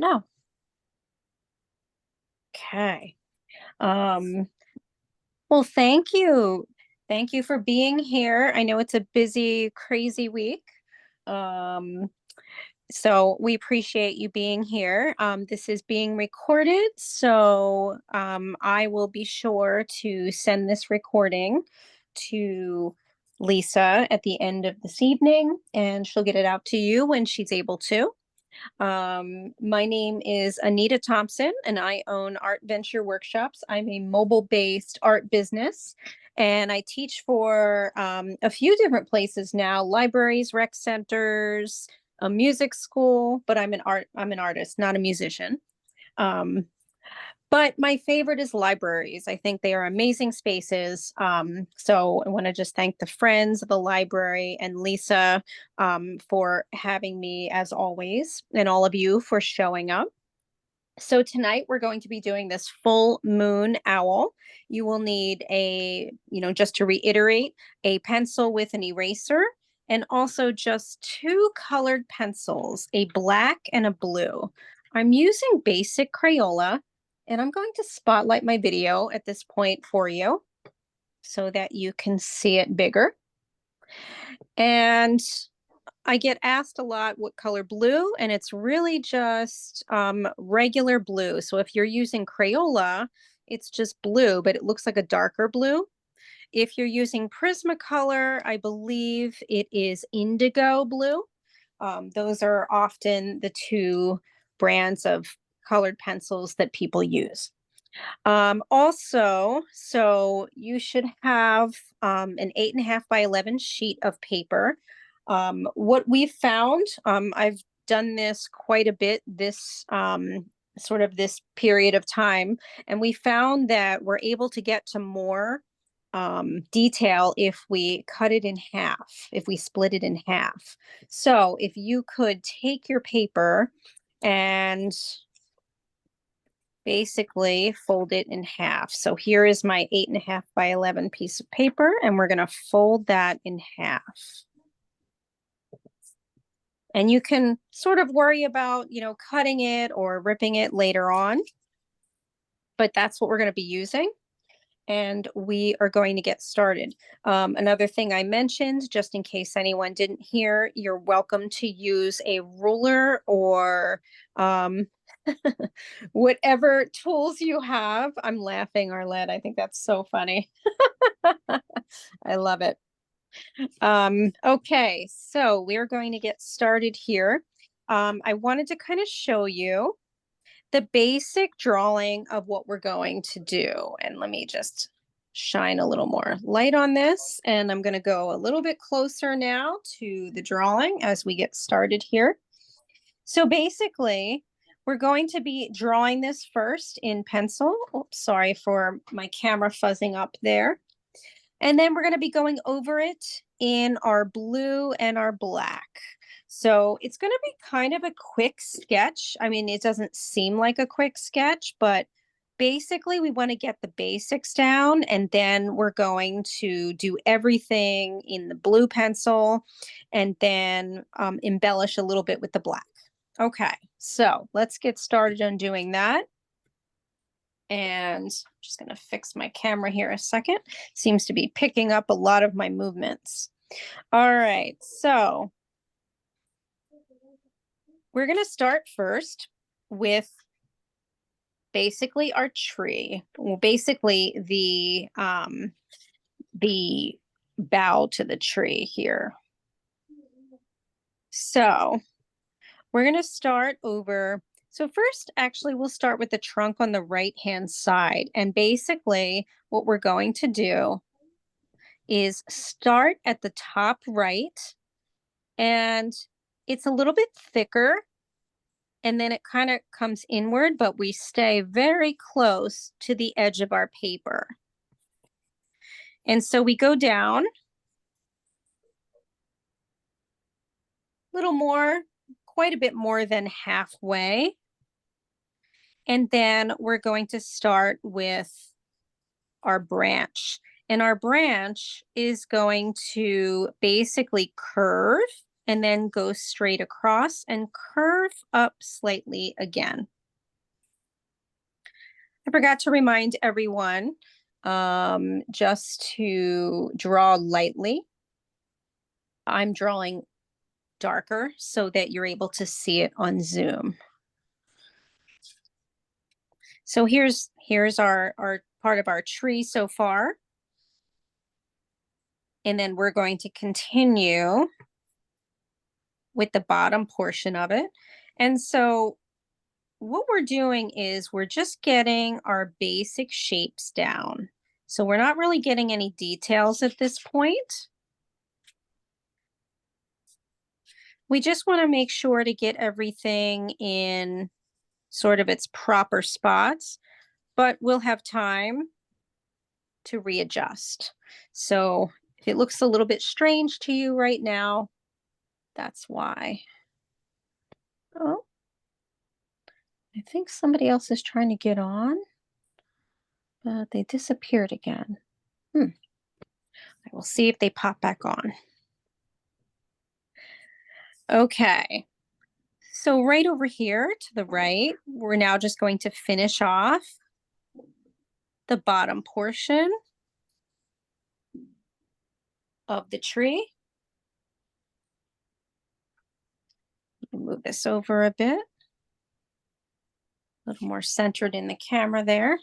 No. Okay. Um, well, thank you. Thank you for being here. I know it's a busy, crazy week. Um, so we appreciate you being here. This is being recorded, so I will be sure to send this recording to Lisa at the end of this evening, and she'll get it out to you when she's able to. My name is Anita Thompson, and I own Art Venture Workshops. I'm a mobile-based art business, and I teach for a few different places now: libraries, rec centers, a music school. But I'm an artist, not a musician. Um, but my favorite is libraries. I think they are amazing spaces. So I want to just thank the friends of the library and Lisa for having me as always, and all of you for showing up. So tonight we're going to be doing this full moon owl. You will need just to reiterate, a pencil with an eraser, and also just two colored pencils, a black and a blue. I'm using basic Crayola, and I'm going to spotlight my video at this point for you so that you can see it bigger. And I get asked a lot what color blue, and it's really just regular blue. So if you're using Crayola, it's just blue, but it looks like a darker blue. If you're using Prismacolor, I believe it is indigo blue. Those are often the two brands of colored pencils that people use. Also, so you should have an 8.5 by 11 sheet of paper. What we've found, I've done this quite a bit this sort of this period of time, and we found that we're able to get to more detail if we cut it in half, if we split it in half. So if you could take your paper and basically fold it in half. So here is my 8.5 by 11 piece of paper, and we're going to fold that in half. And you can sort of worry about, cutting it or ripping it later on, but that's what we're going to be using. And we are going to get started. Another thing I mentioned, just in case anyone didn't hear, you're welcome to use a ruler or whatever tools you have. I'm laughing, Arlette. I think that's so funny. I love it. Okay, so we're going to get started here. I wanted to kind of show you the basic drawing of what we're going to do. And let me just shine a little more light on this. And I'm going to go a little bit closer now to the drawing as we get started here. So basically, we're going to be drawing this first in pencil. Oops, sorry for my camera fuzzing up there. And then we're going to be going over it in our blue and our black. So it's going to be kind of a quick sketch. I mean, it doesn't seem like a quick sketch, but basically we want to get the basics down, and then we're going to do everything in the blue pencil and then embellish a little bit with the black. Okay, so let's get started on doing that. And I'm just going to fix my camera here a second. Seems to be picking up a lot of my movements. All right, so we're going to start first with basically our tree. Well, basically the bough to the tree here. So we're going to start over. So first, actually, we'll start with the trunk on the right-hand side. And basically, what we're going to do is start at the top right, and it's a little bit thicker, and then it kind of comes inward, but we stay very close to the edge of our paper. And so we go down a little more, quite a bit more than halfway. And then we're going to start with our branch. And our branch is going to basically curve and then go straight across and curve up slightly again. I forgot to remind everyone just to draw lightly. I'm drawing darker so that you're able to see it on Zoom. So here's our part of our tree so far. And then we're going to continue with the bottom portion of it. And so what we're doing is we're just getting our basic shapes down. So we're not really getting any details at this point. We just want to make sure to get everything in sort of its proper spots, but we'll have time to readjust. So if it looks a little bit strange to you right now, that's why. Oh, I think somebody else is trying to get on, but they disappeared again. I will see if they pop back on. Okay. So right over here to the right, we're now just going to finish off the bottom portion of the tree. Move this over a bit. A little more centered in the camera there.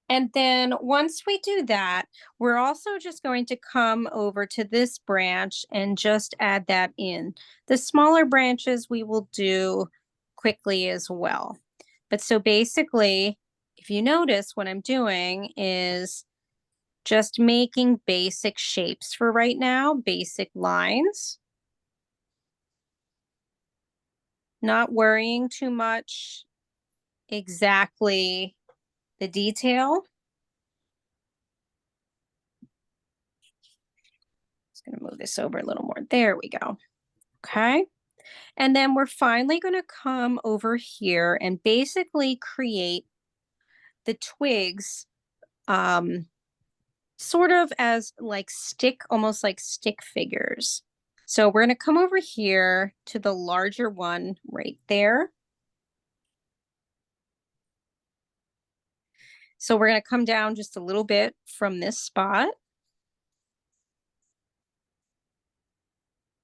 And then once we do that, we're also just going to come over to this branch and just add that in. The smaller branches we will do quickly as well. But so basically, if you notice, what I'm doing is just making basic shapes for right now, basic lines. Not worrying too much exactly the detail. Just going to move this over a little more. There we go. Okay. And then we're finally going to come over here and basically create the twigs sort of as like almost like stick figures. So we're going to come over here to the larger one right there. So we're going to come down just a little bit from this spot.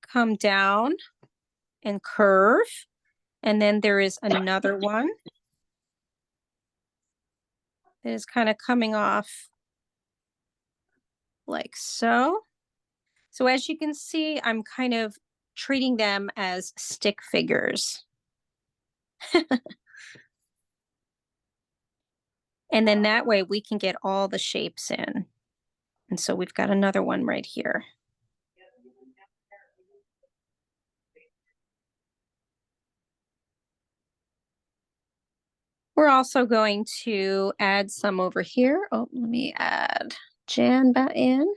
Come down and curve. And then there is another one that is kind of coming off like so. So as you can see, I'm kind of treating them as stick figures. And then that way we can get all the shapes in. And so we've got another one right here. We're also going to add some over here. Oh, let me add Jan back in.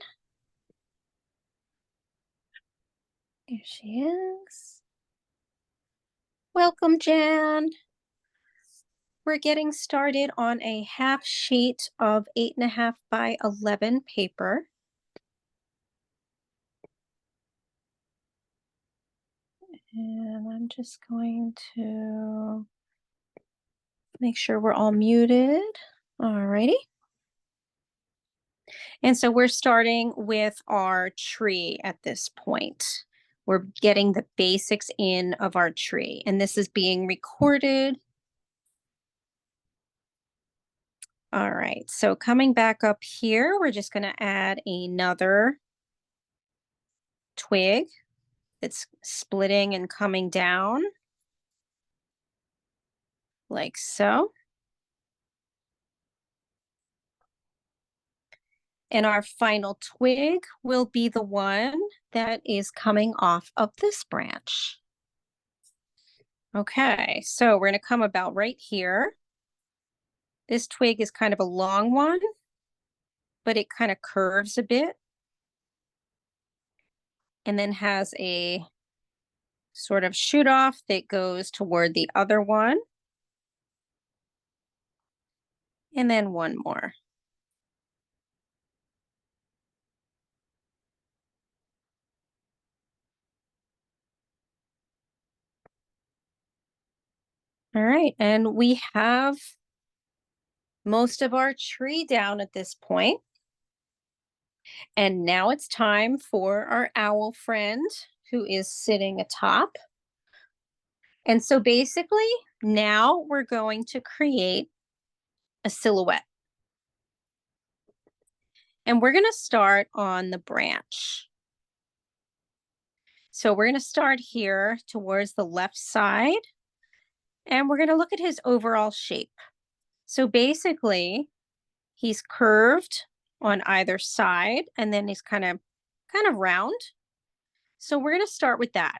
Here she is. Welcome, Jan. We're getting started on a half sheet of 8.5 by 11 paper. And I'm just going to make sure we're all muted. All righty. And so we're starting with our tree at this point. We're getting the basics in of our tree, and this is being recorded. All right, so coming back up here, we're just going to add another twig that's splitting and coming down like so. And our final twig will be the one that is coming off of this branch. Okay, so we're going to come about right here. This twig is kind of a long one, but it kind of curves a bit and then has a sort of shoot off that goes toward the other one. And then one more. All right, and we have most of our tree down at this point. And now it's time for our owl friend who is sitting atop. And so basically, now we're going to create a silhouette. And we're going to start on the branch. So we're going to start here towards the left side, and we're going to look at his overall shape. So basically, he's curved on either side, and then he's kind of round. So we're going to start with that.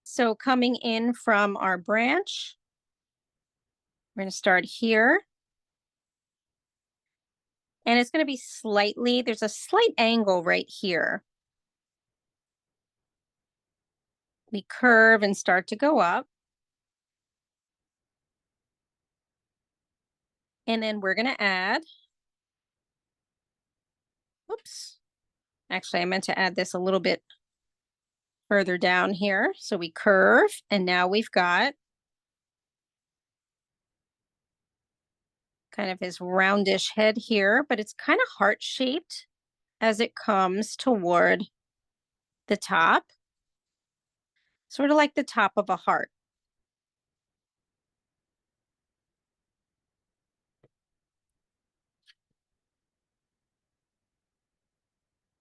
So coming in from our branch, we're going to start here. And it's going to be slightly, there's a slight angle right here. We curve and start to go up. And then we're going to add, oops, actually, I meant to add this a little bit further down here. So we curve, and now we've got kind of his roundish head here, but it's kind of heart-shaped as it comes toward the top, sort of like the top of a heart.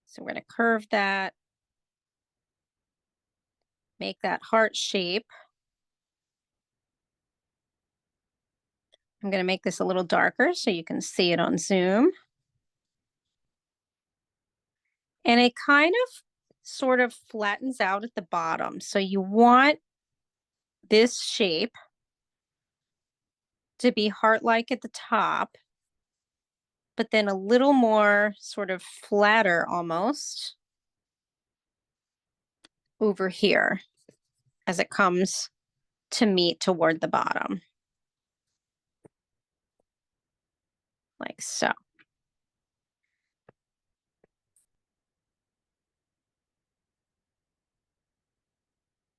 So we're going to curve that, make that heart shape. I'm going to make this a little darker so you can see it on Zoom. And it kind of sort of flattens out at the bottom. So you want this shape to be heart-like at the top, but then a little more sort of flatter almost over here as it comes to meet toward the bottom. Like so.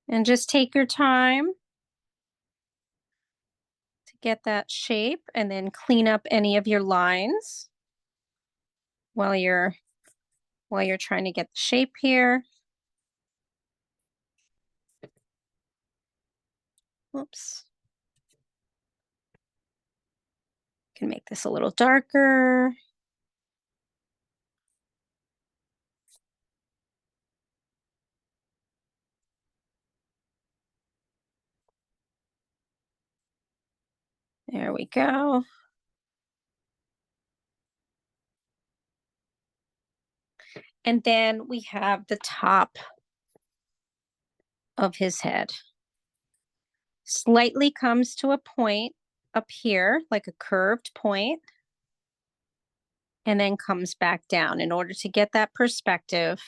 And just take your time to get that shape, and then clean up any of your lines while you're trying to get the shape here. Oops. Can make this a little darker. There we go. And then we have the top of his head. Slightly comes to a point up here, like a curved point, and then comes back down in order to get that perspective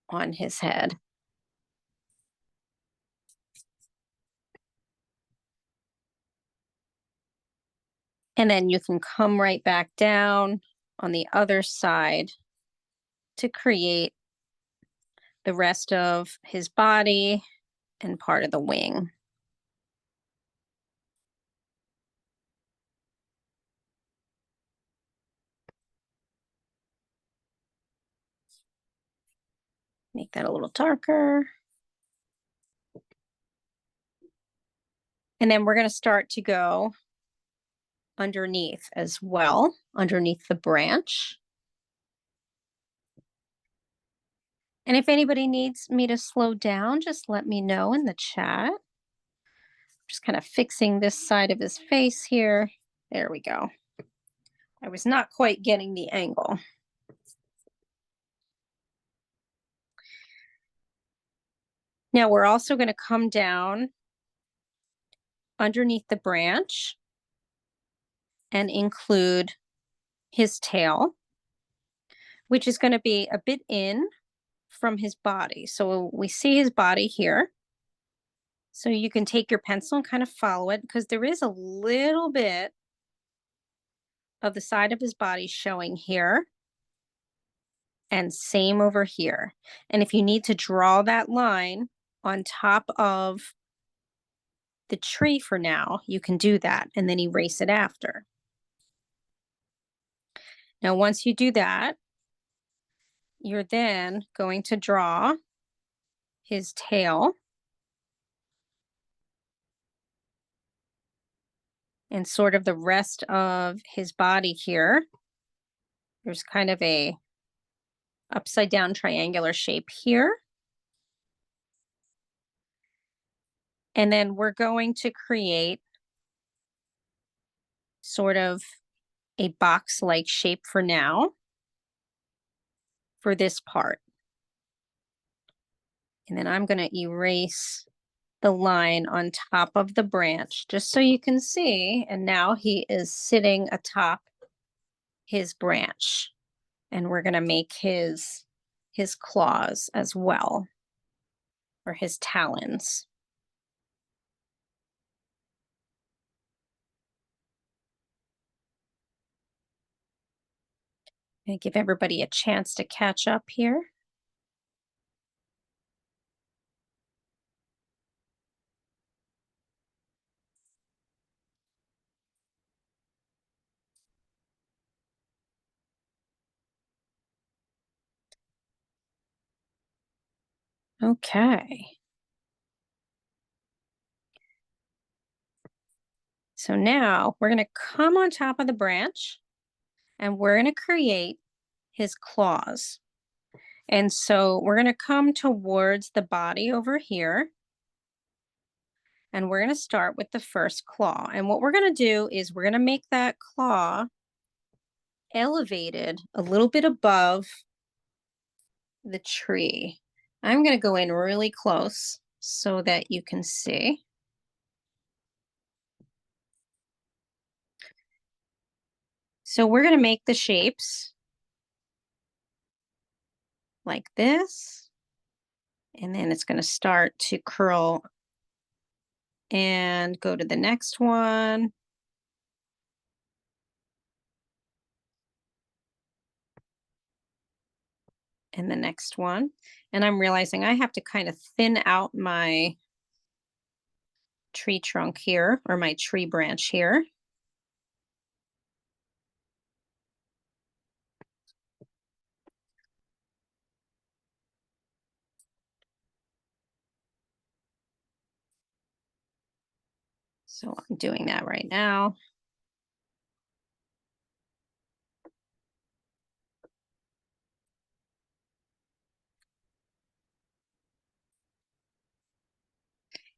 on his head. And then you can come right back down on the other side to create the rest of his body and part of the wing. Make that a little darker. And then we're going to start to go underneath as well, underneath the branch. And if anybody needs me to slow down, just let me know in the chat. Just kind of fixing this side of his face here. There we go. I was not quite getting the angle. Now we're also going to come down underneath the branch and include his tail, which is going to be a bit in from his body. So we see his body here. So you can take your pencil and kind of follow it, because there is a little bit of the side of his body showing here, and same over here. And if you need to draw that line, on top of the tree for now, you can do that and then erase it after. Now, once you do that, you're then going to draw his tail and sort of the rest of his body here. There's kind of a upside down triangular shape here. And then we're going to create sort of a box-like shape for now for this part. And then I'm going to erase the line on top of the branch just so you can see. And now he is sitting atop his branch. And we're going to make his claws as well, or his talons. And give everybody a chance to catch up here. Okay. So now we're going to come on top of the branch and we're going to create his claws. And so we're going to come towards the body over here. And we're going to start with the first claw. And what we're going to do is we're going to make that claw elevated a little bit above the tree. I'm going to go in really close so that you can see. So we're going to make the shapes like this. And then it's going to start to curl and go to the next one. And the next one. And I'm realizing I have to kind of thin out my tree trunk here, or my tree branch here. So I'm doing that right now.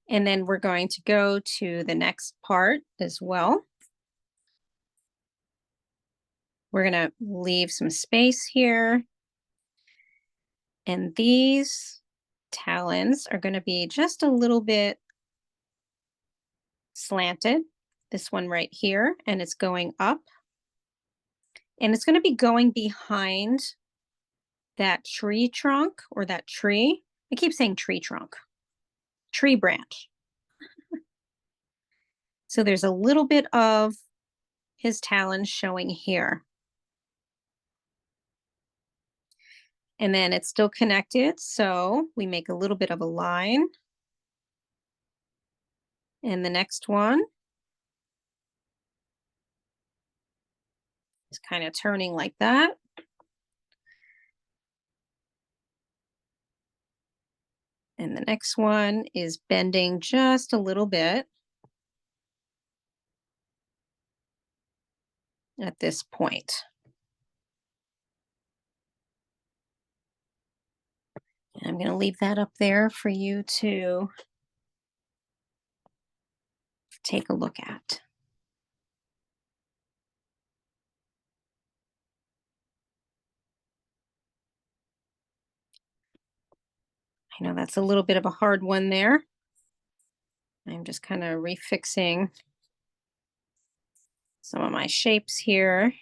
And then we're going to go to the next part as well. We're going to leave some space here. And these talons are going to be just a little bit slanted. This one right here, and it's going up. And it's going to be going behind that tree trunk, or that tree. I keep saying tree trunk. Tree branch. So there's a little bit of his talons showing here. And then it's still connected, so we make a little bit of a line. And the next one is kind of turning like that. And the next one is bending just a little bit at this point. And I'm going to leave that up there for you to take a look at. I know that's a little bit of a hard one there. I'm just kind of refixing some of my shapes here.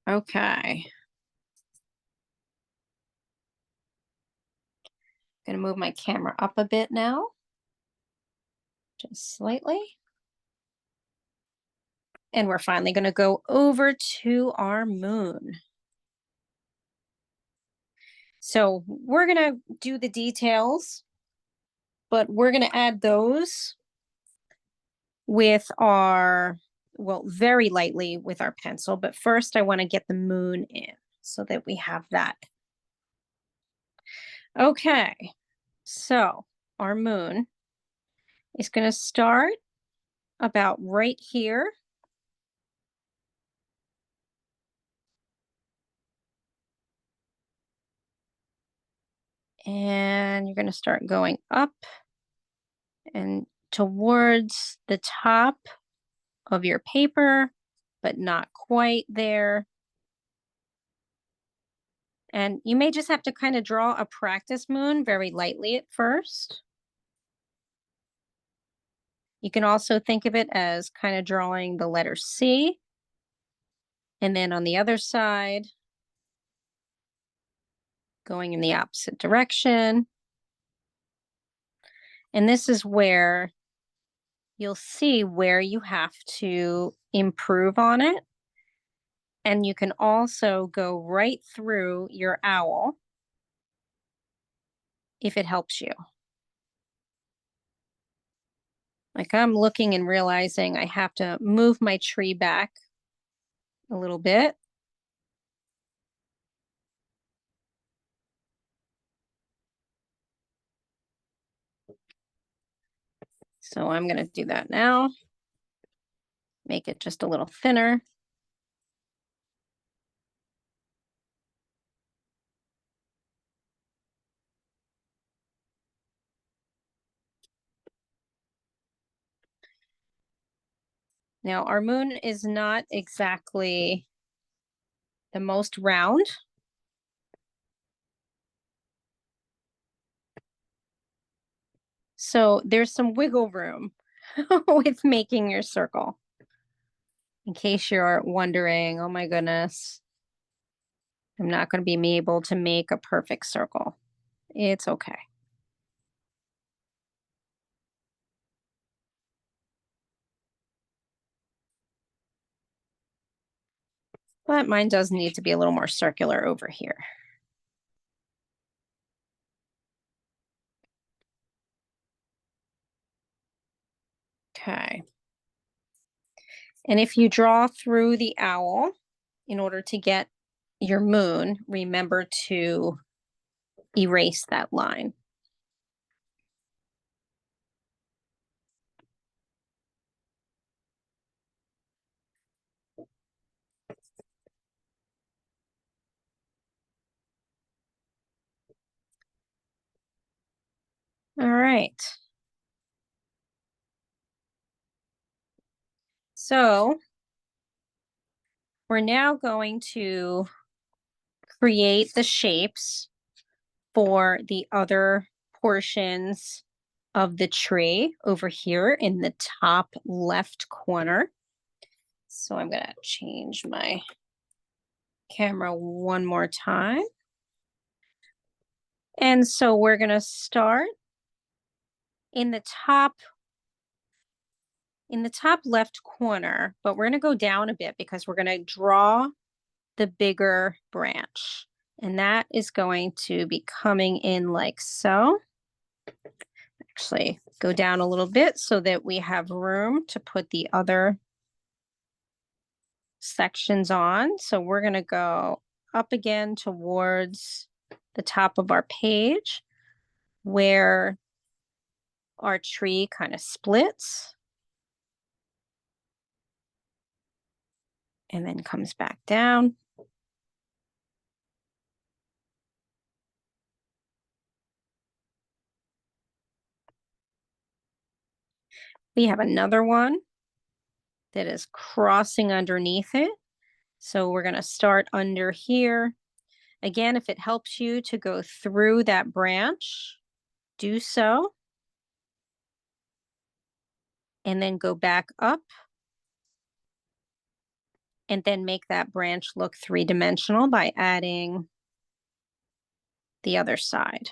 Okay. Gonna move my camera up a bit now, just slightly. And we're finally gonna go over to our moon. So we're gonna do the details, but we're gonna add those with our, well, very lightly with our pencil. But first I wanna get the moon in so that we have that. Okay, so our moon is gonna start about right here. And you're gonna start going up and towards the top of your paper, but not quite there. And you may just have to kind of draw a practice moon very lightly at first. You can also think of it as kind of drawing the letter C. And then on the other side, going in the opposite direction. And this is where you'll see where you have to improve on it. And you can also go right through your owl if it helps you. Like I'm looking and realizing I have to move my tree back a little bit. So I'm going to do that now. Make it just a little thinner. Now our moon is not exactly the most round. So there's some wiggle room with making your circle. In case you're wondering, oh my goodness, I'm not going to be able to make a perfect circle. It's okay. But mine does need to be a little more circular over here. Okay. And if you draw through the owl in order to get your moon, remember to erase that line. All right. So we're now going to create the shapes for the other portions of the tree over here in the top left corner. So I'm going to change my camera one more time. And so we're going to start in the top left corner, but we're going to go down a bit because we're going to draw the bigger branch. And that is going to be coming in like so. Actually, go down a little bit so that we have room to put the other sections on. So we're going to go up again towards the top of our page where our tree kind of splits and then comes back down. We have another one that is crossing underneath it. So we're going to start under here. Again, if it helps you to go through that branch, do so. And then go back up. and then make that branch look three-dimensional by adding the other side.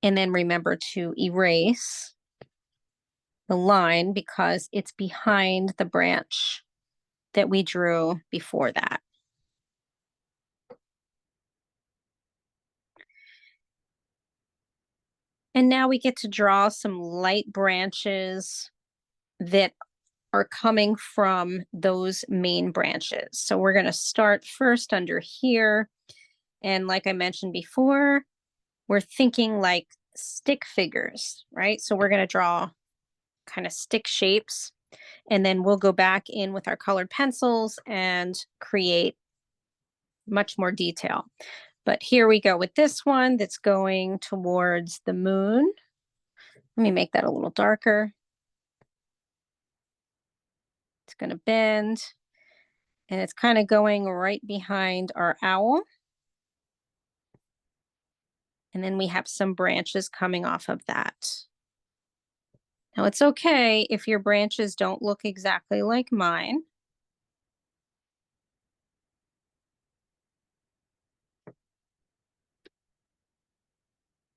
And then remember to erase the line because it's behind the branch that we drew before that. And now we get to draw some light branches that are coming from those main branches. So we're going to start first under here. And like I mentioned before, we're thinking like stick figures, right? So we're going to draw kind of stick shapes, and then we'll go back in with our colored pencils and create much more detail. But here we go with this one that's going towards the moon. Let me make that a little darker. It's going to bend, and it's kind of going right behind our owl. And then we have some branches coming off of that. Now it's okay if your branches don't look exactly like mine.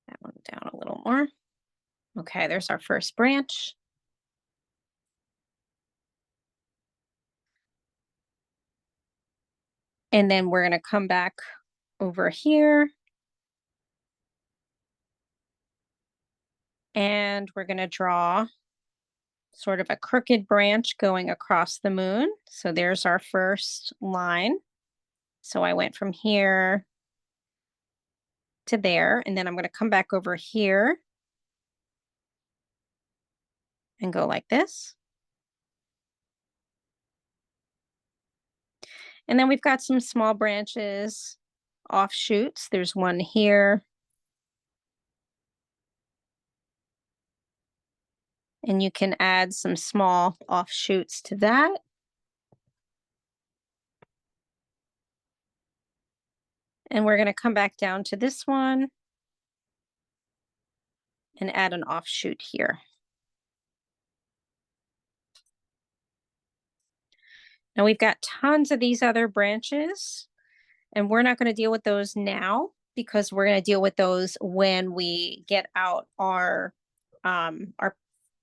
That one down a little more. Okay, there's our first branch. And then we're going to come back over here. And we're going to draw sort of a crooked branch going across the moon. So there's our first line. So I went from here to there, and then I'm going to come back over here and go like this. And then we've got some small branches, offshoots. There's one here. And you can add some small offshoots to that. And we're going to come back down to this one and add an offshoot here. Now we've got tons of these other branches, and we're not going to deal with those now because we're going to deal with those when we get out our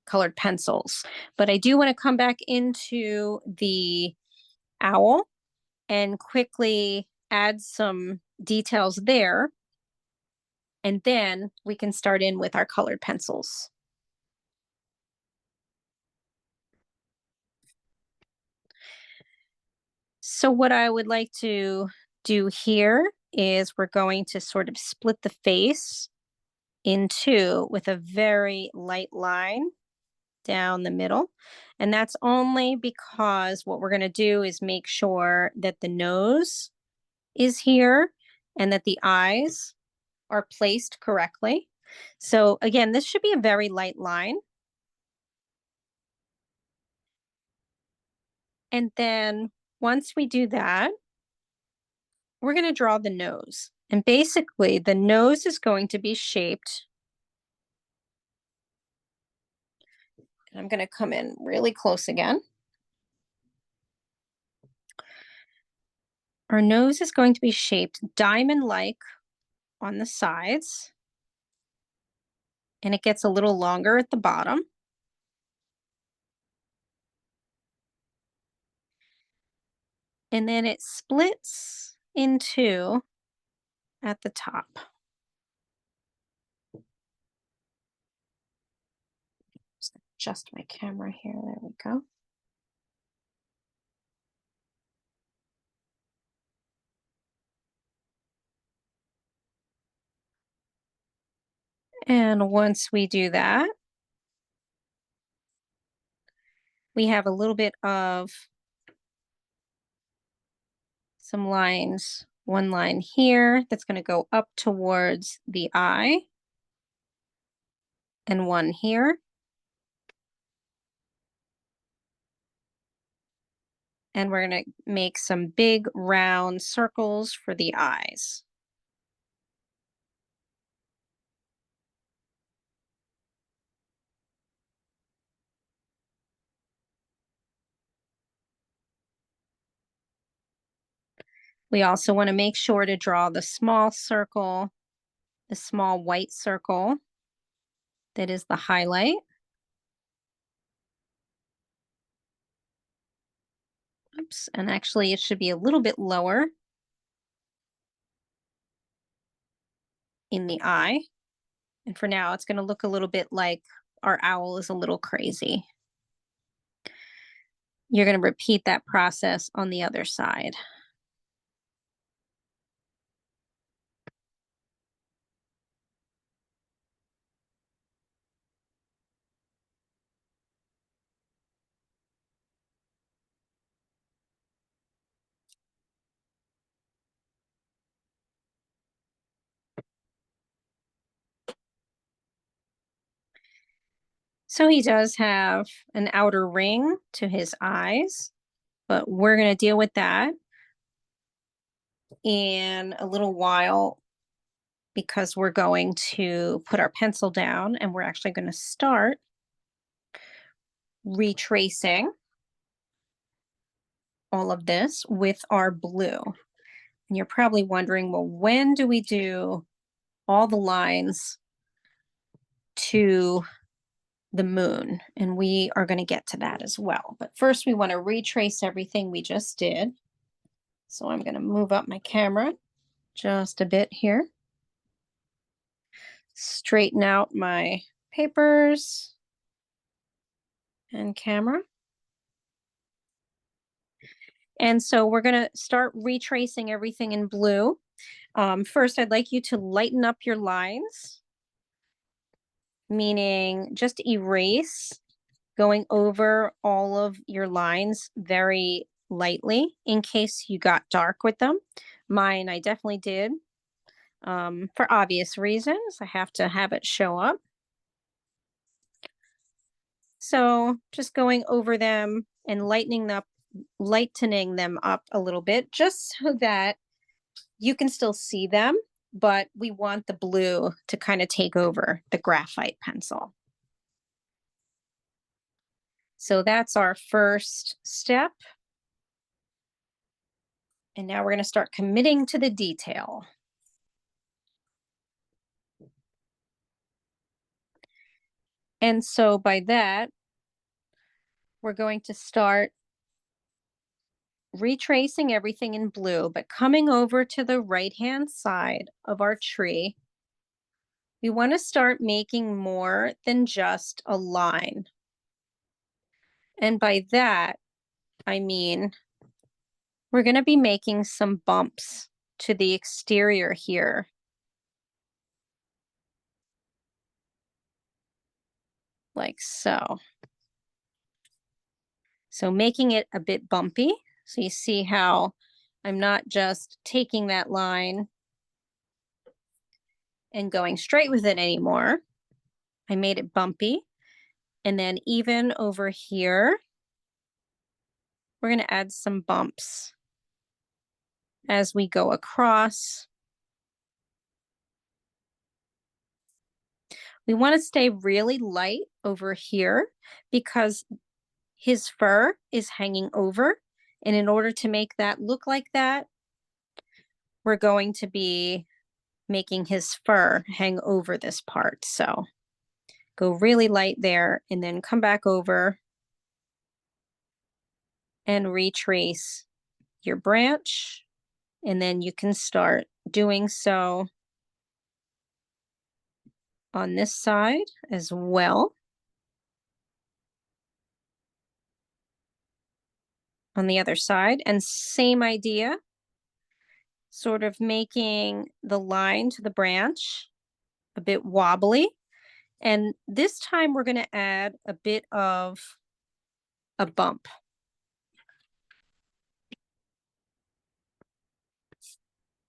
colored pencils. But I do want to come back into the owl and quickly add some details there. And then we can start in with our colored pencils. So what I would like to do here is we're going to sort of split the face in two with a very light line down the middle. And that's only because what we're going to do is make sure that the nose is here and that the eyes are placed correctly. So again, this should be a very light line. And then once we do that, we're going to draw the nose. And basically the nose is going to be shaped. And I'm going to come in really close again. Our nose is going to be shaped diamond-like on the sides. And it gets a little longer at the bottom. And then it splits in two at the top. Just adjust my camera here. There we go. And once we do that, we have a little bit of some lines, one line here that's going to go up towards the eye, and one here. And we're going to make some big round circles for the eyes. We also want to make sure to draw the small circle, the small white circle that is the highlight. Oops, and actually it should be a little bit lower in the eye. And for now, it's going to look a little bit like our owl is a little crazy. You're going to repeat that process on the other side. So he does have an outer ring to his eyes, but we're going to deal with that in a little while because we're going to put our pencil down and we're actually going to start retracing all of this with our blue. And you're probably wondering, well, when do we do all the lines to the moon? And we are going to get to that as well. But first we want to retrace everything we just did. So I'm going to move up my camera just a bit here. Straighten out my papers and camera. And so we're going to start retracing everything in blue. First, I'd like you to lighten up your lines, meaning just erase going over all of your lines very lightly in case you got dark with them. Mine, I definitely did. For obvious reasons, I have to have it show up. So just going over them and lightening them up a little bit, just so that you can still see them, but we want the blue to kind of take over the graphite pencil. So that's our first step. And now we're going to start committing to the detail. And so by that, we're going to start retracing everything in blue, but coming over to the right-hand side of our tree, we want to start making more than just a line. And by that, I mean, we're going to be making some bumps to the exterior here. Like so. So making it a bit bumpy. So you see how I'm not just taking that line and going straight with it anymore. I made it bumpy. And then even over here, we're going to add some bumps as we go across. We want to stay really light over here because his fur is hanging over. And in order to make that look like that, we're going to be making his fur hang over this part. So go really light there and then come back over and retrace your branch. And then you can start doing so on this side as well. On the other side, and same idea, sort of making the line to the branch a bit wobbly. And this time we're going to add a bit of a bump.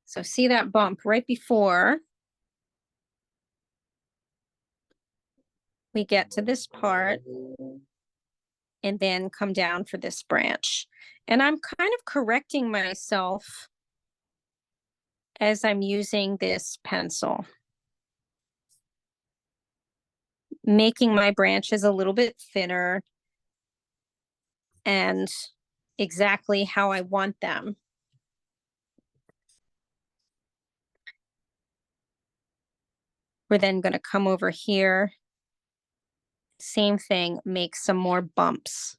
So see that bump right before we get to this part and then come down for this branch. And I'm kind of correcting myself as I'm using this pencil, making my branches a little bit thinner and exactly how I want them. We're then going to come over here. Same thing, make some more bumps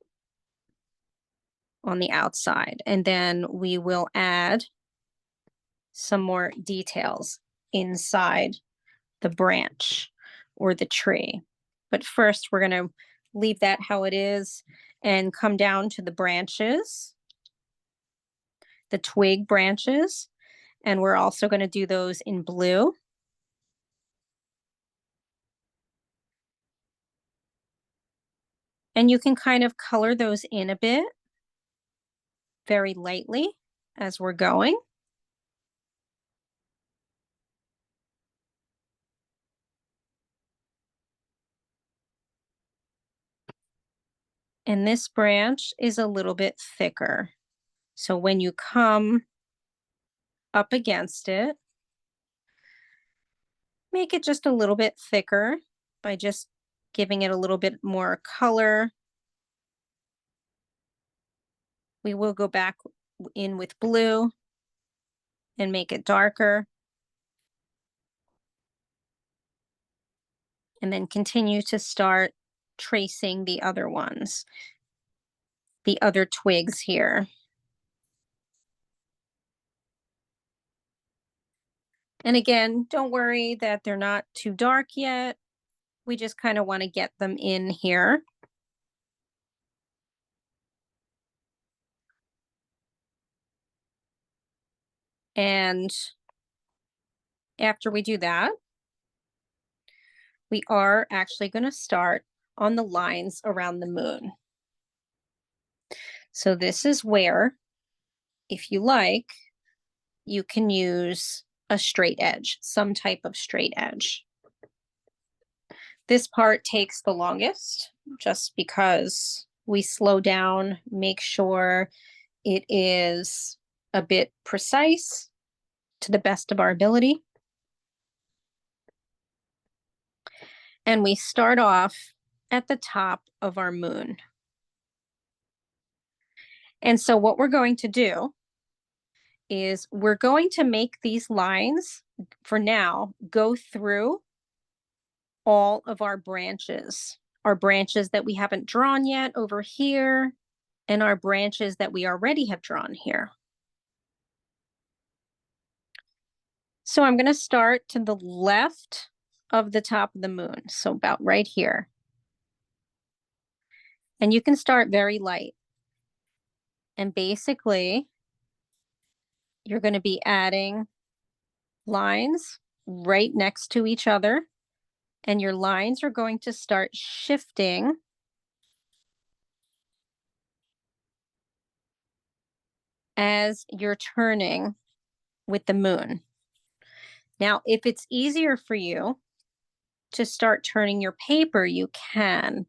on the outside. And then we will add some more details inside the branch or the tree. But first, we're going to leave that how it is and come down to the branches, the twig branches. And we're also going to do those in blue. And you can kind of color those in a bit, very lightly as we're going. And this branch is a little bit thicker. So when you come up against it, make it just a little bit thicker by just giving it a little bit more color. We will go back in with blue and make it darker. And then continue to start tracing the other ones, the other twigs here. And again, don't worry that they're not too dark yet. We just kind of want to get them in here. And after we do that, we are actually going to start on the lines around the moon. So this is where, if you like, you can use a straight edge, some type of straight edge. This part takes the longest just because we slow down, make sure it is a bit precise to the best of our ability. And we start off at the top of our moon. And so what we're going to do is we're going to make these lines for now go through all of our branches that we haven't drawn yet over here, and our branches that we already have drawn here. So I'm going to start to the left of the top of the moon, so about right here. And you can start very light. And basically, you're going to be adding lines right next to each other, and your lines are going to start shifting as you're turning with the moon. Now, if it's easier for you to start turning your paper, you can.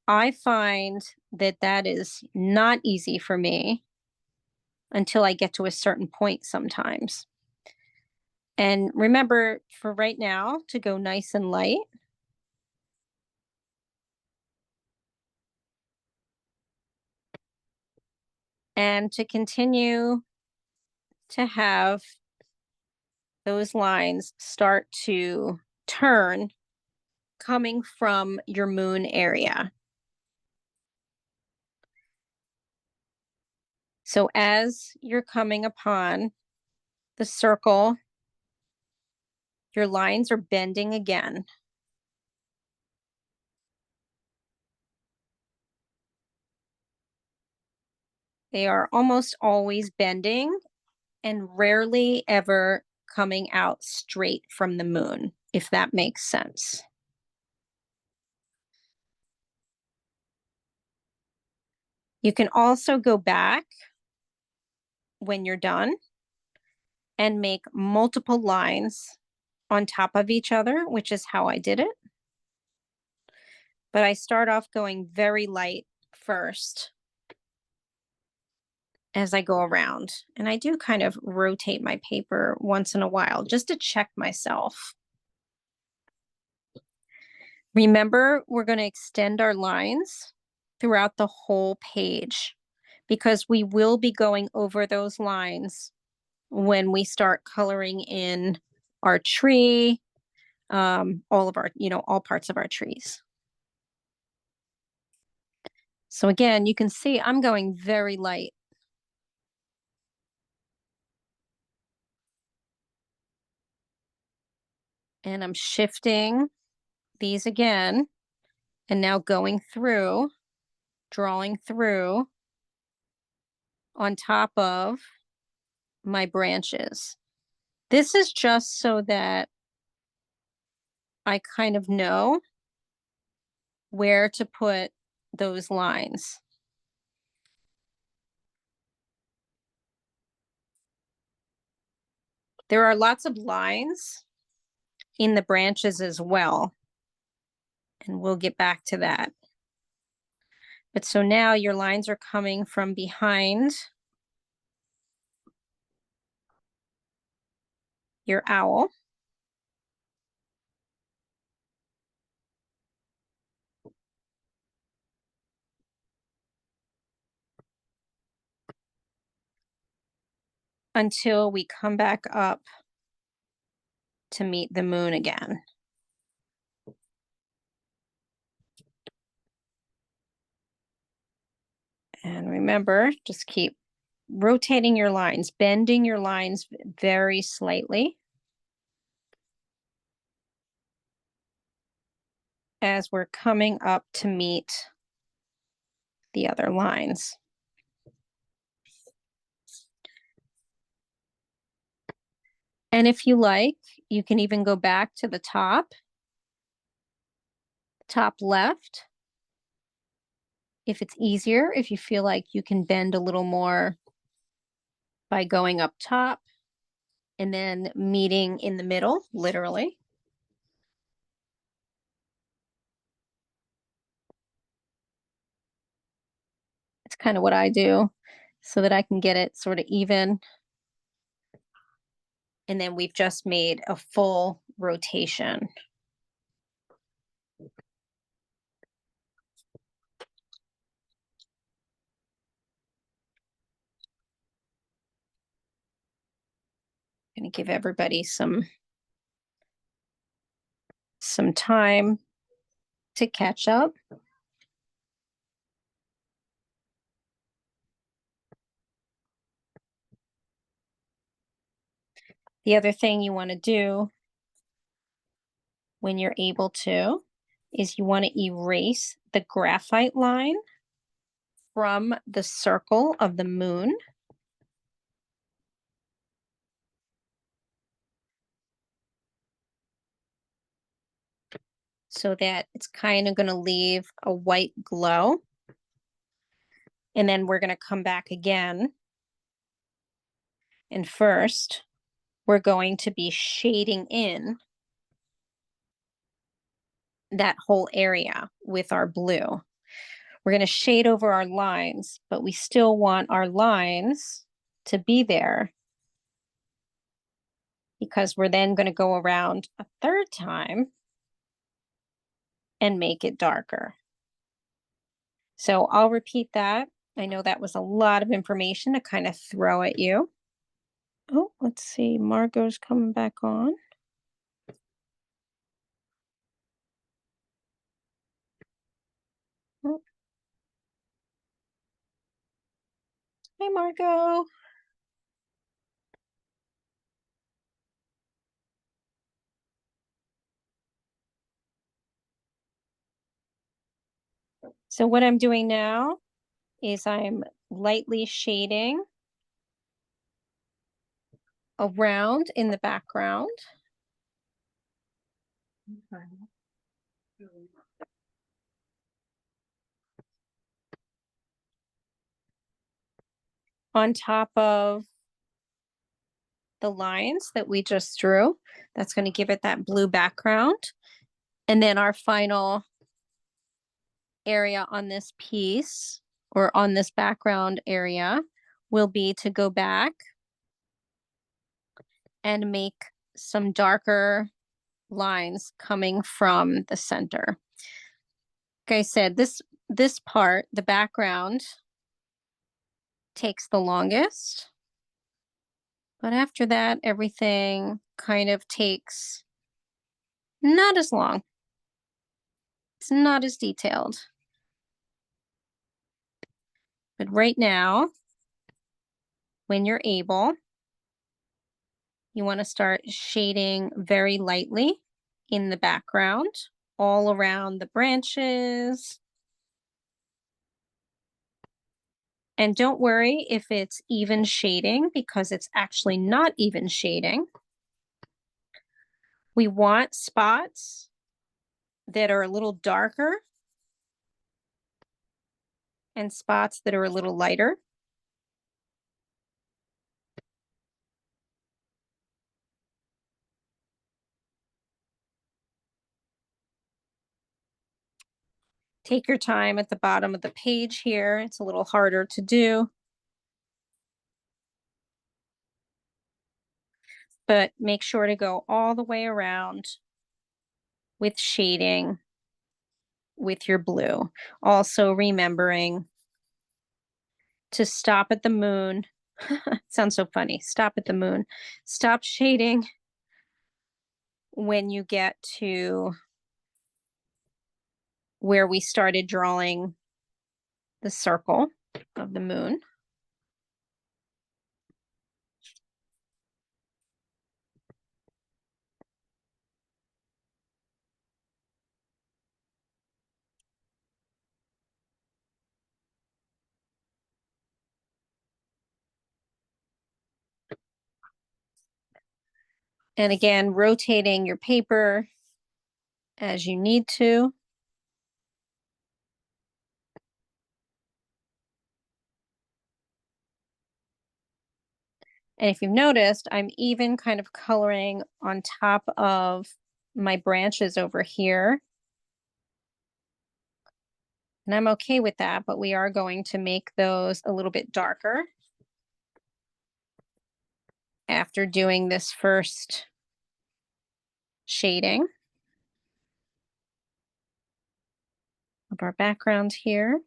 I find that that is not easy for me until I get to a certain point sometimes. And remember, for right now, to go nice and light. And to continue to have those lines start to turn coming from your moon area. So as you're coming upon the circle, your lines are bending again. They are almost always bending and rarely ever coming out straight from the moon, if that makes sense. You can also go back when you're done and make multiple lines on top of each other, which is how I did it. But I start off going very light first as I go around. And I do kind of rotate my paper once in a while just to check myself. Remember, we're going to extend our lines throughout the whole page because we will be going over those lines when we start coloring in our tree, all of our, all parts of our trees. So again, you can see I'm going very light. And I'm shifting these again, and now going through, drawing through on top of my branches. This is just so that I kind of know where to put those lines. There are lots of lines in the branches as well, and we'll get back to that. But so now your lines are coming from behind your owl. Until we come back up to meet the moon again. And remember, just keep rotating your lines, bending your lines very slightly as we're coming up to meet the other lines. And if you like, you can even go back to the top left. If it's easier, if you feel like you can bend a little more by going up top and then meeting in the middle, literally. It's kind of what I do so that I can get it sort of even. And then we've just made a full rotation. Going to give everybody some time to catch up. The other thing you want to do when you're able to is you want to erase the graphite line from the circle of the moon. So that it's kind of going to leave a white glow. And then we're going to come back again. And first, we're going to be shading in that whole area with our blue. We're going to shade over our lines, but we still want our lines to be there because we're then going to go around a third time and make it darker. So I'll repeat that. I know that was a lot of information to kind of throw at you. Oh, let's see. Margot's coming back on. Oh. Hi, Margot. So what I'm doing now is I'm lightly shading around in the background. On top of the lines that we just drew. That's going to give it that blue background. And then our final area on this piece or on this background area will be to go back and make some darker lines coming from the center. Like I said, this part, the background, takes the longest. But after that, everything kind of takes not as long. It's not as detailed. But right now, when you're able, you want to start shading very lightly in the background, all around the branches. And don't worry if it's even shading, because it's actually not even shading. We want spots that are a little darker and spots that are a little lighter. Take your time at the bottom of the page here. It's a little harder to do, but make sure to go all the way around with shading with your blue. Also remembering to stop at the moon. Sounds so funny. Stop at the moon. Stop shading when you get to where we started drawing the circle of the moon. And again, rotating your paper as you need to. And if you've noticed, I'm even kind of coloring on top of my branches over here. And I'm okay with that, but we are going to make those a little bit darker after doing this first shading of our background here.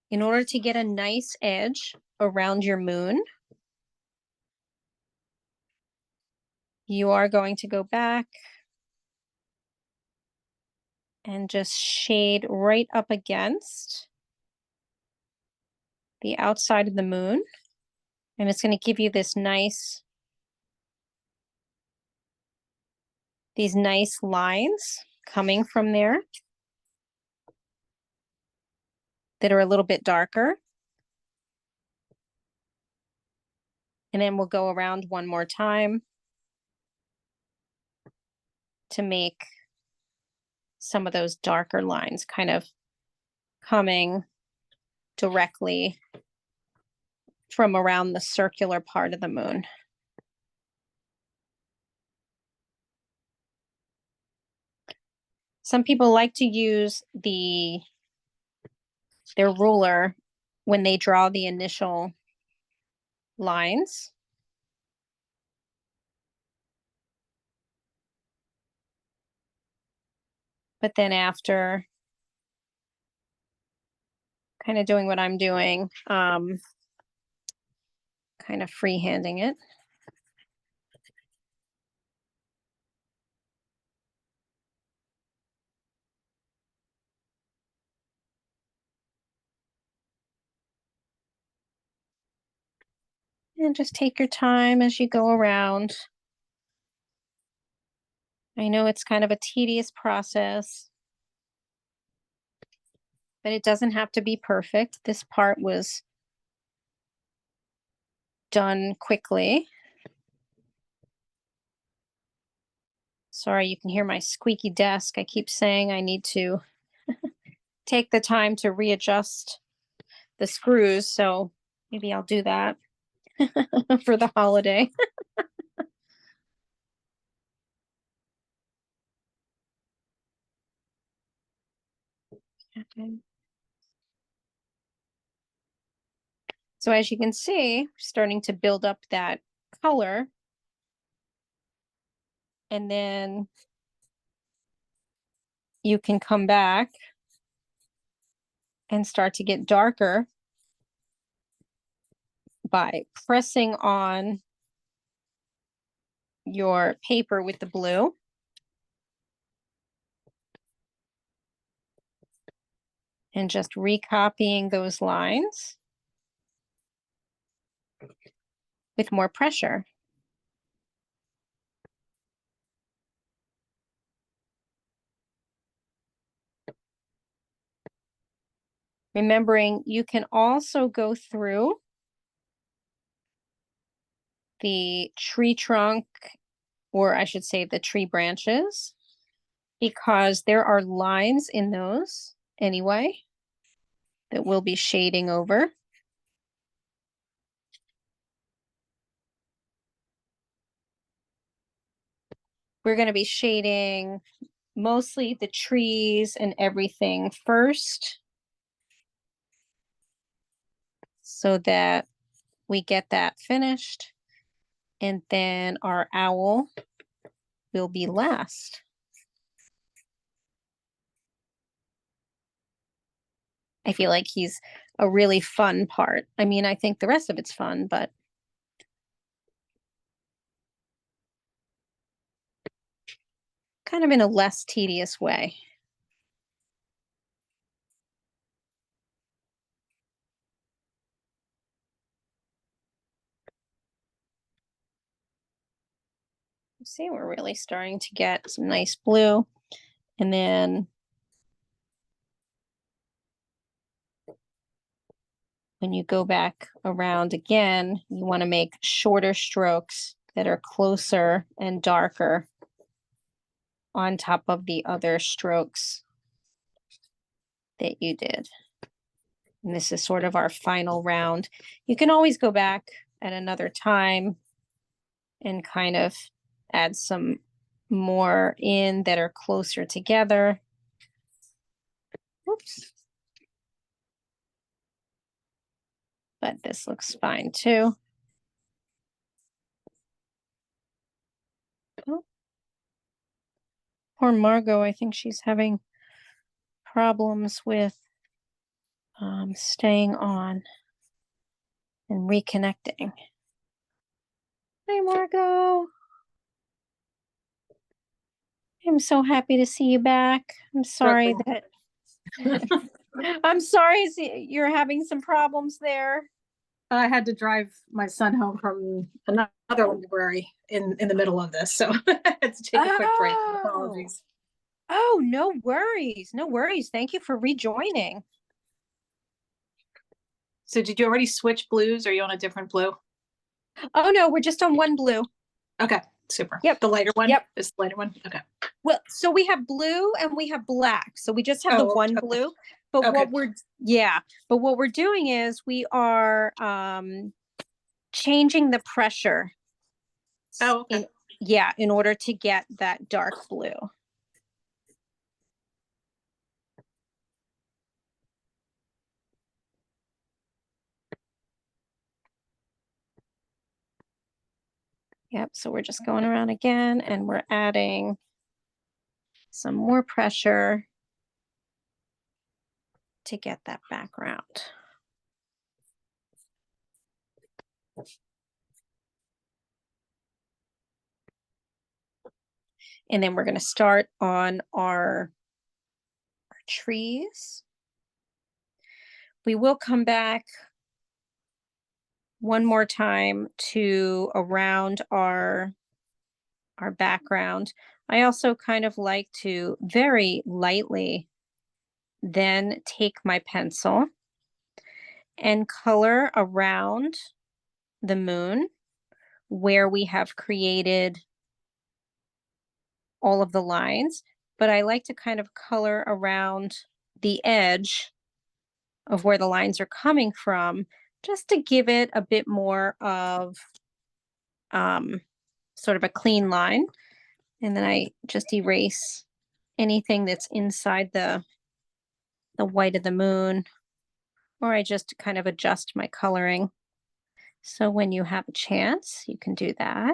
In order to get a nice edge around your moon, you are going to go back and just shade right up against the outside of the moon. And it's going to give you this nice, these nice lines coming from there that are a little bit darker. And then we'll go around one more time to make some of those darker lines kind of coming directly from around the circular part of the moon. Some people like to use their ruler when they draw the initial lines. But then after kind of doing what I'm doing, kind of freehanding it. And just take your time as you go around. I know it's kind of a tedious process, but it doesn't have to be perfect. This part was done quickly. Sorry, you can hear my squeaky desk. I keep saying I need to take the time to readjust the screws, so maybe I'll do that for the holiday. Okay. So as you can see, starting to build up that color. And then you can come back and start to get darker by pressing on your paper with the blue. And just recopying those lines with more pressure. Remembering you can also go through the tree trunk, or I should say the tree branches, because there are lines in those anyway that we'll be shading over. We're going to be shading mostly the trees and everything first, so that we get that finished, and then our owl will be last. I feel like he's a really fun part. I mean, I think the rest of it's fun, but kind of in a less tedious way. See, we're really starting to get some nice blue. And then when you go back around again, you want to make shorter strokes that are closer and darker on top of the other strokes that you did. And this is sort of our final round. You can always go back at another time and kind of add some more in that are closer together. Oops. But this looks fine too. Oh. Poor Margot, I think she's having problems with staying on and reconnecting. Hi, Margot. I'm so happy to see you back. I'm sorry that I'm sorry you're having some problems there. I had to drive my son home from another library in the middle of this, so I had to take a quick break. Apologies. Oh, no worries. No worries. Thank you for rejoining. So did you already switch blues? Or are you on a different blue? Oh, no, we're just on one blue. Okay, super. Yep. The lighter one? Yep. This lighter one? Okay. Well, so we have blue and we have black. So we just have the one blue. But okay. what we're doing is we are changing the pressure. Oh, okay. In order to get that dark blue. Yep, so we're just going around again and we're adding some more pressure to get that background. And then we're going to start on our trees. We will come back one more time to around our background. I also kind of like to very lightly then take my pencil and color around the moon where we have created all of the lines, but I like to kind of color around the edge of where the lines are coming from, just to give it a bit more of sort of a clean line. And then I just erase anything that's inside the white of the moon, or I just kind of adjust my coloring. So when you have a chance, you can do that.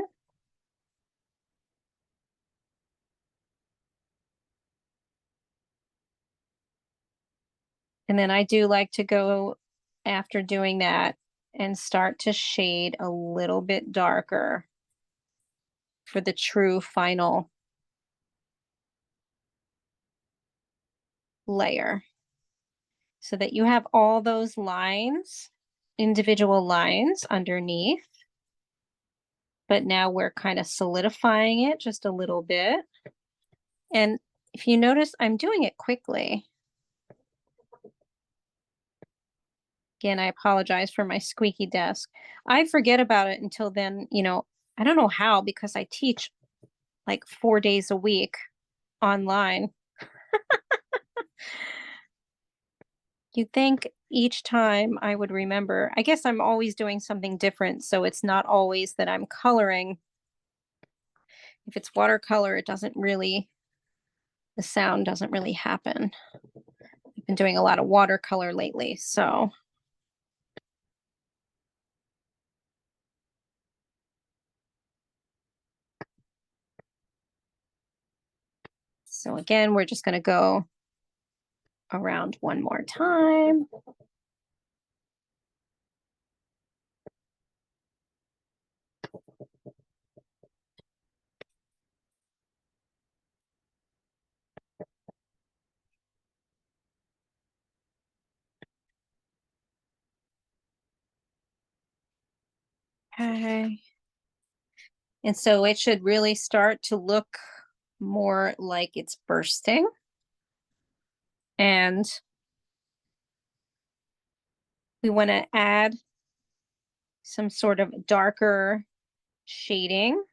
And then I do like to go, after doing that, and start to shade a little bit darker for the true final layer, so that you have all those lines, individual lines underneath. But now we're kind of solidifying it just a little bit. And if you notice, I'm doing it quickly. Again, I apologize for my squeaky desk. I forget about it until then, I don't know how, because I teach like 4 days a week online. You'd think each time I would remember. I guess I'm always doing something different, so it's not always that I'm coloring. If it's watercolor, the sound doesn't really happen. I've been doing a lot of watercolor lately, so. So again, we're just going to go around one more time. Okay. And so it should really start to look more like it's bursting. And we want to add some sort of darker shading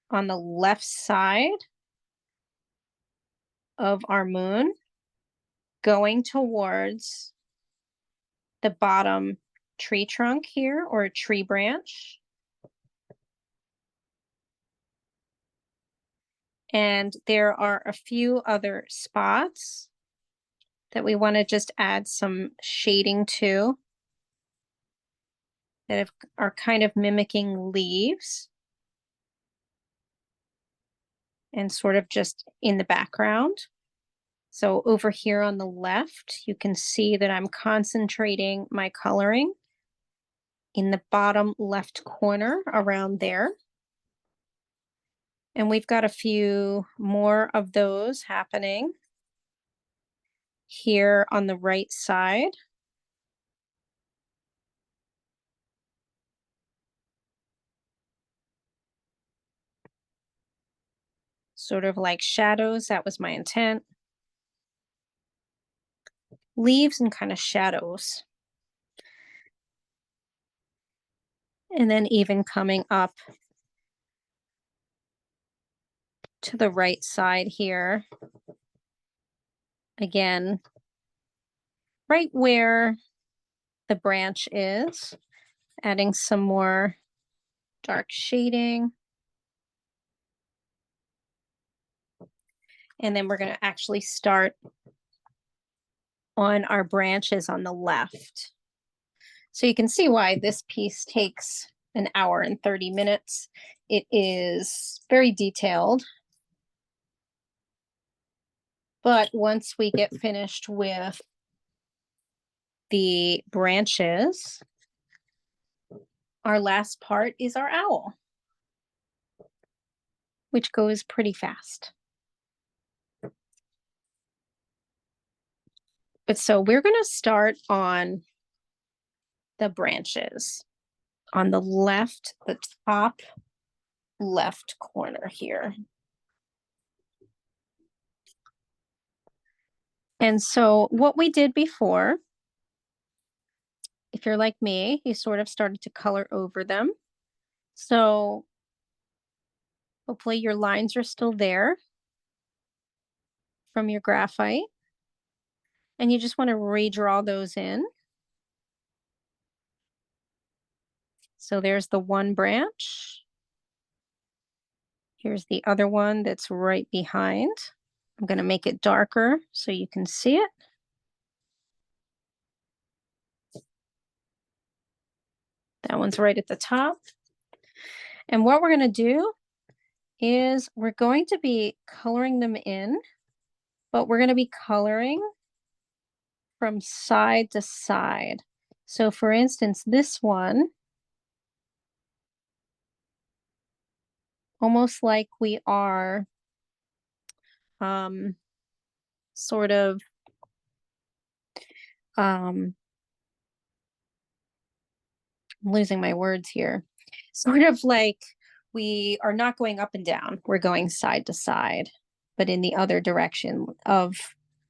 on the left side of our moon, going towards the bottom tree trunk here, or a tree branch. And there are a few other spots that we want to just add some shading to, that are kind of mimicking leaves and sort of just in the background. So over here on the left, you can see that I'm concentrating my coloring in the bottom left corner around there. And we've got a few more of those happening here on the right side. Sort of like shadows, that was my intent. Leaves and kind of shadows. And then even coming up to the right side here. Again, right where the branch is, adding some more dark shading. And then we're going to actually start on our branches on the left. So you can see why this piece takes an hour and 30 minutes. It is very detailed. But once we get finished with the branches, our last part is our owl, which goes pretty fast. But so we're going to start on the branches on the left, the top left corner here. And so what we did before, if you're like me, you sort of started to color over them. So hopefully your lines are still there from your graphite. And you just want to redraw those in. So there's the one branch. Here's the other one that's right behind. I'm going to make it darker so you can see it. That one's right at the top. And what we're going to do is we're going to be coloring them in, but we're going to be coloring from side to side. So for instance, this one, almost like we are sort of I'm losing my words here. Sort of like we are not going up and down, we're going side to side, but in the other direction of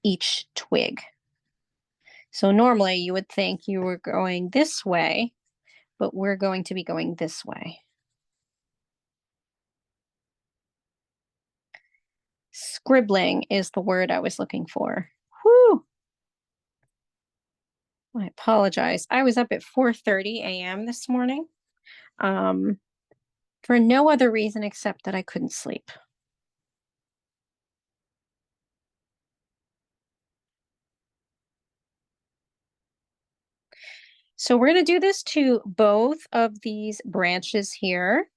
each twig. So normally you would think you were going this way, but we're going to be going this way. Scribbling is the word I was looking for. Whew. I apologize. I was up at 4:30 a.m. this morning, for no other reason except that I couldn't sleep. So we're going to do this to both of these branches here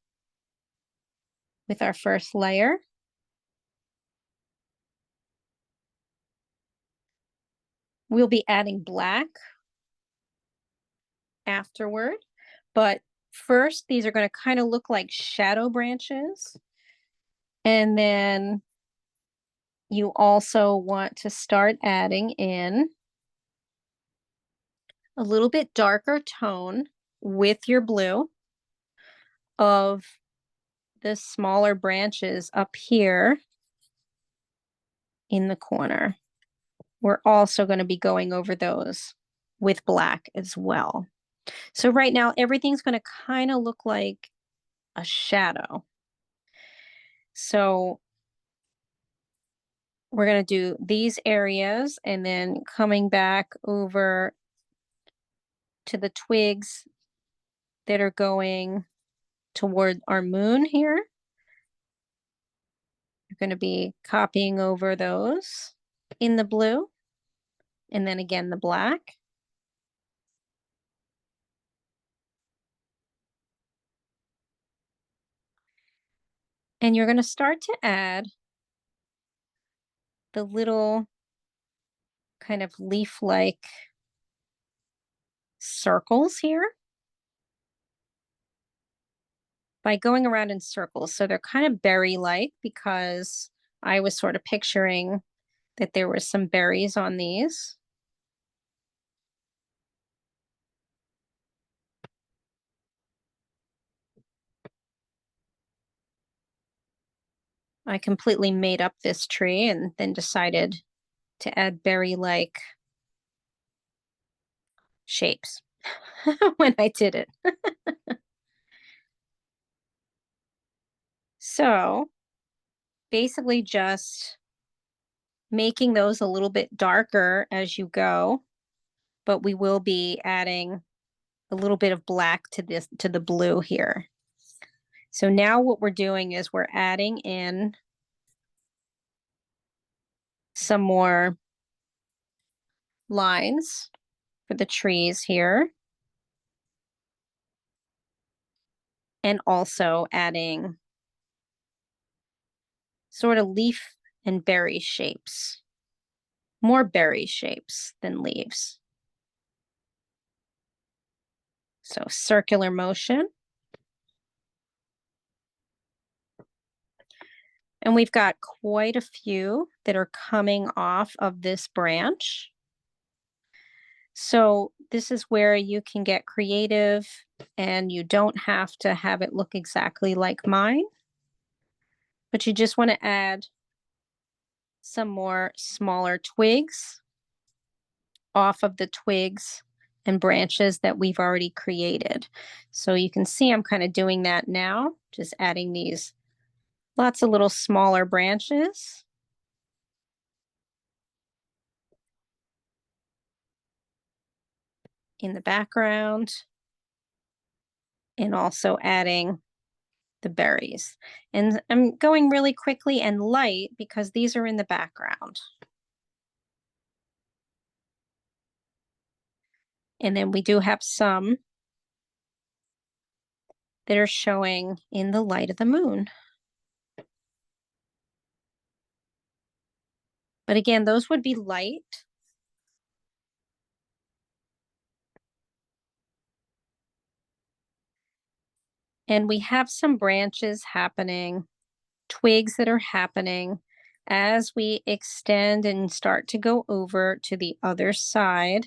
with our first layer. We'll be adding black afterward, but first these are going to kind of look like shadow branches. And then you also want to start adding in a little bit darker tone with your blue of the smaller branches up here in the corner. We're also going to be going over those with black as well. So right now, everything's going to kind of look like a shadow. So we're going to do these areas and then coming back over to the twigs that are going toward our moon here. You're going to be copying over those in the blue and then again the black. And you're going to start to add the little kind of leaf-like circles here by going around in circles. So they're kind of berry-like because I was sort of picturing that there were some berries on these. I completely made up this tree and then decided to add berry-like shapes when I did it. So basically just making those a little bit darker as you go, but we will be adding a little bit of black to this, to the blue here. So now what we're doing is we're adding in some more lines for the trees here. And also adding sort of leaf and berry shapes, more berry shapes than leaves. So circular motion. And we've got quite a few that are coming off of this branch. So this is where you can get creative and you don't have to have it look exactly like mine, but you just want to add some more smaller twigs off of the twigs and branches that we've already created. So you can see I'm kind of doing that now, just adding these lots of little smaller branches. In the background, and also adding the berries. And I'm going really quickly and light because these are in the background. And then we do have some that are showing in the light of the moon. But again, those would be light. And we have some branches happening, twigs that are happening as we extend and start to go over to the other side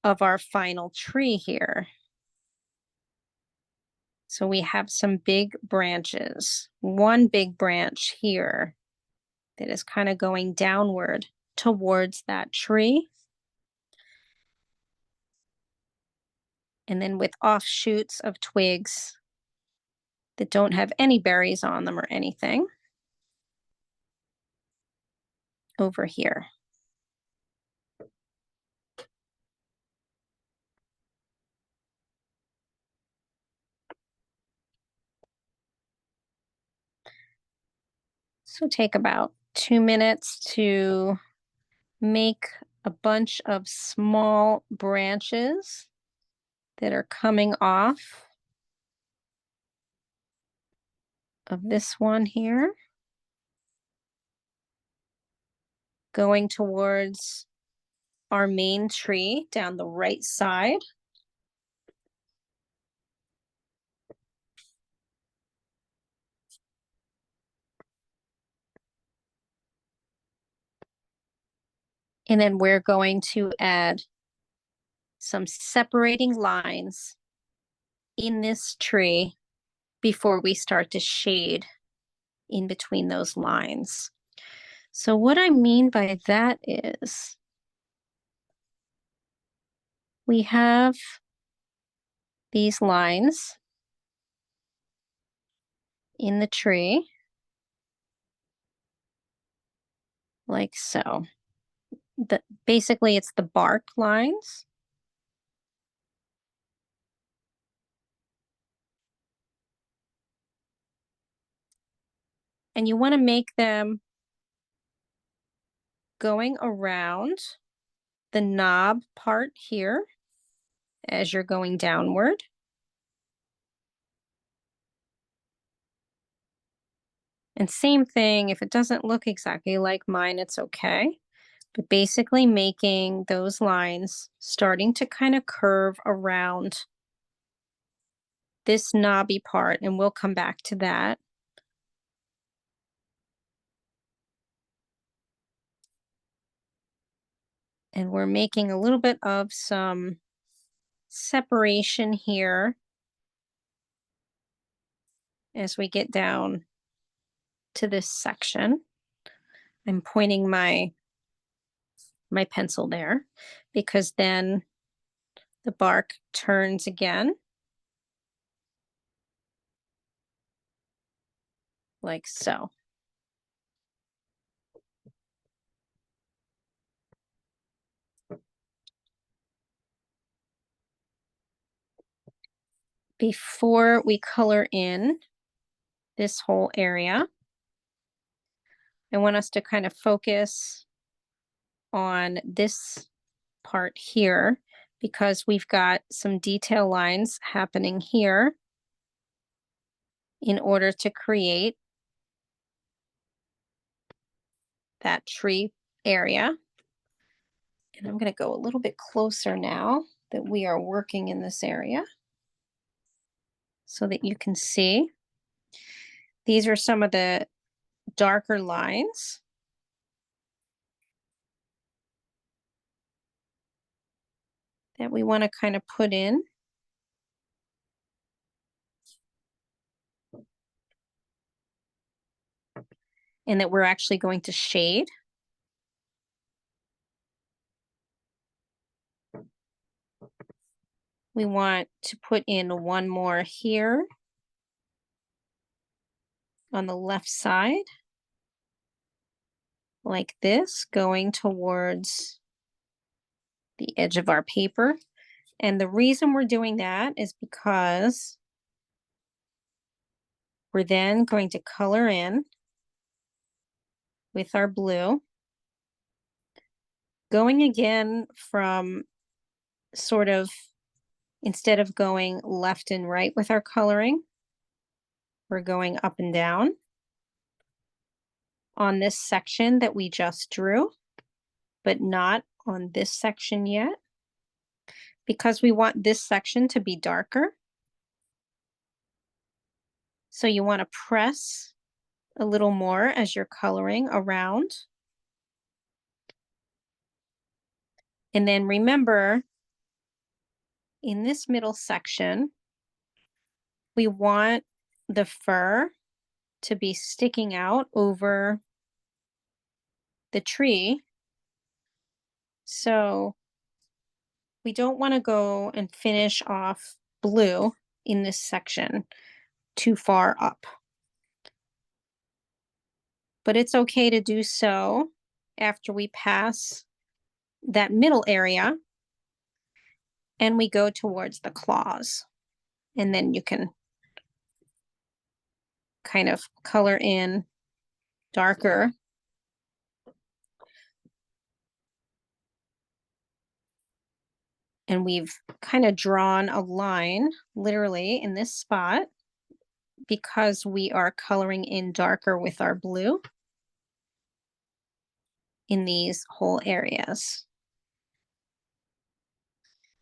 of our final tree here. So we have some big branches, one big branch here that is kind of going downward towards that tree. And then with offshoots of twigs that don't have any berries on them or anything over here. So take about 2 minutes to make a bunch of small branches that are coming off of this one here, going towards our main tree down the right side. And then we're going to add some separating lines in this tree before we start to shade in between those lines. So what I mean by that is we have these lines in the tree like so. Basically it's the bark lines. And you want to make them going around the knob part here as you're going downward. And same thing, if it doesn't look exactly like mine, it's okay. But basically making those lines starting to kind of curve around this knobby part, and we'll come back to that. And we're making a little bit of some separation here as we get down to this section. I'm pointing my pencil there because then the bark turns again like so. Before we color in this whole area, I want us to kind of focus on this part here because we've got some detail lines happening here in order to create that tree area. And I'm going to go a little bit closer now that we are working in this area so that you can see. These are some of the darker lines. That we want to kind of put in. And that we're actually going to shade. We want to put in one more here on the left side, like this, going towards the edge of our paper. And the reason we're doing that is because we're then going to color in with our blue, going again from sort of, instead of going left and right with our coloring, we're going up and down on this section that we just drew, but not on this section yet, because we want this section to be darker. So you want to press a little more as you're coloring around. And then remember, in this middle section, we want the fur to be sticking out over the tree. So we don't want to go and finish off blue in this section too far up. But it's okay to do so after we pass that middle area and we go towards the claws. And then you can kind of color in darker. And we've kind of drawn a line literally in this spot because we are coloring in darker with our blue in these whole areas.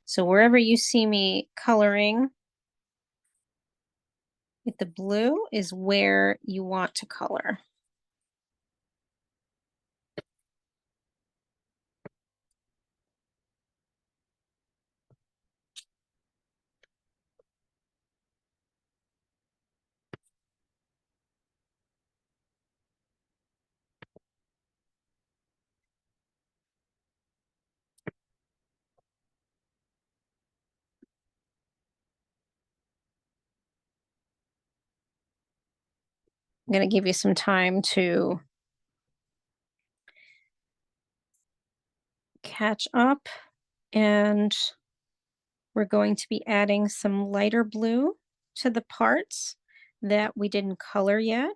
So wherever you see me coloring with the blue is where you want to color. I'm going to give you some time to catch up, and we're going to be adding some lighter blue to the parts that we didn't color yet.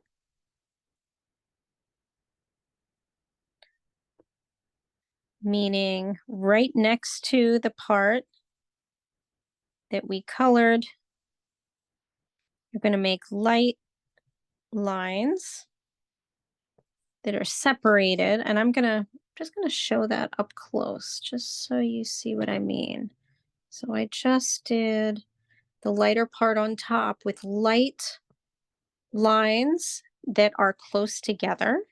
Meaning right next to the part that we colored, you're going to make light lines that are separated, and I'm just gonna show that up close just so you see what I mean. So I just did the lighter part on top with light lines that are close together.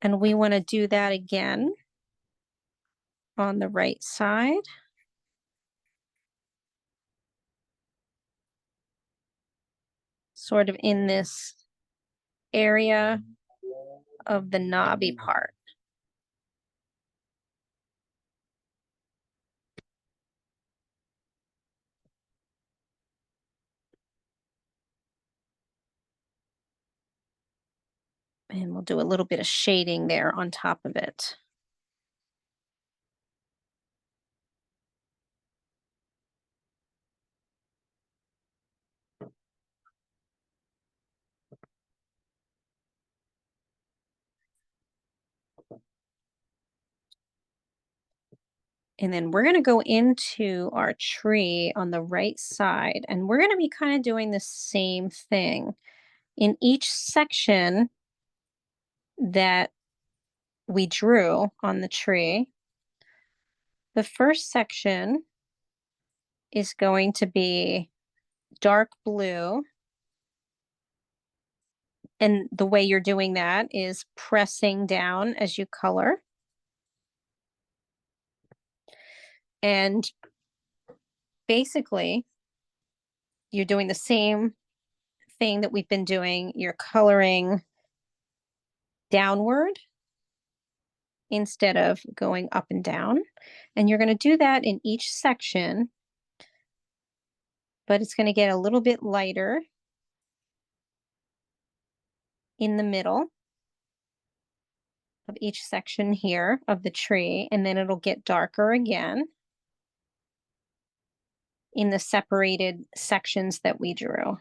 And we want to do that again on the right side. Sort of in this area of the knobby part. And we'll do a little bit of shading there on top of it. And then we're going to go into our tree on the right side, and we're going to be kind of doing the same thing. In each section that we drew on the tree, the first section is going to be dark blue. And the way you're doing that is pressing down as you color. And basically, you're doing the same thing that we've been doing. You're coloring downward instead of going up and down. And you're going to do that in each section, but it's going to get a little bit lighter in the middle of each section here of the tree, and then it'll get darker again in the separated sections that we drew.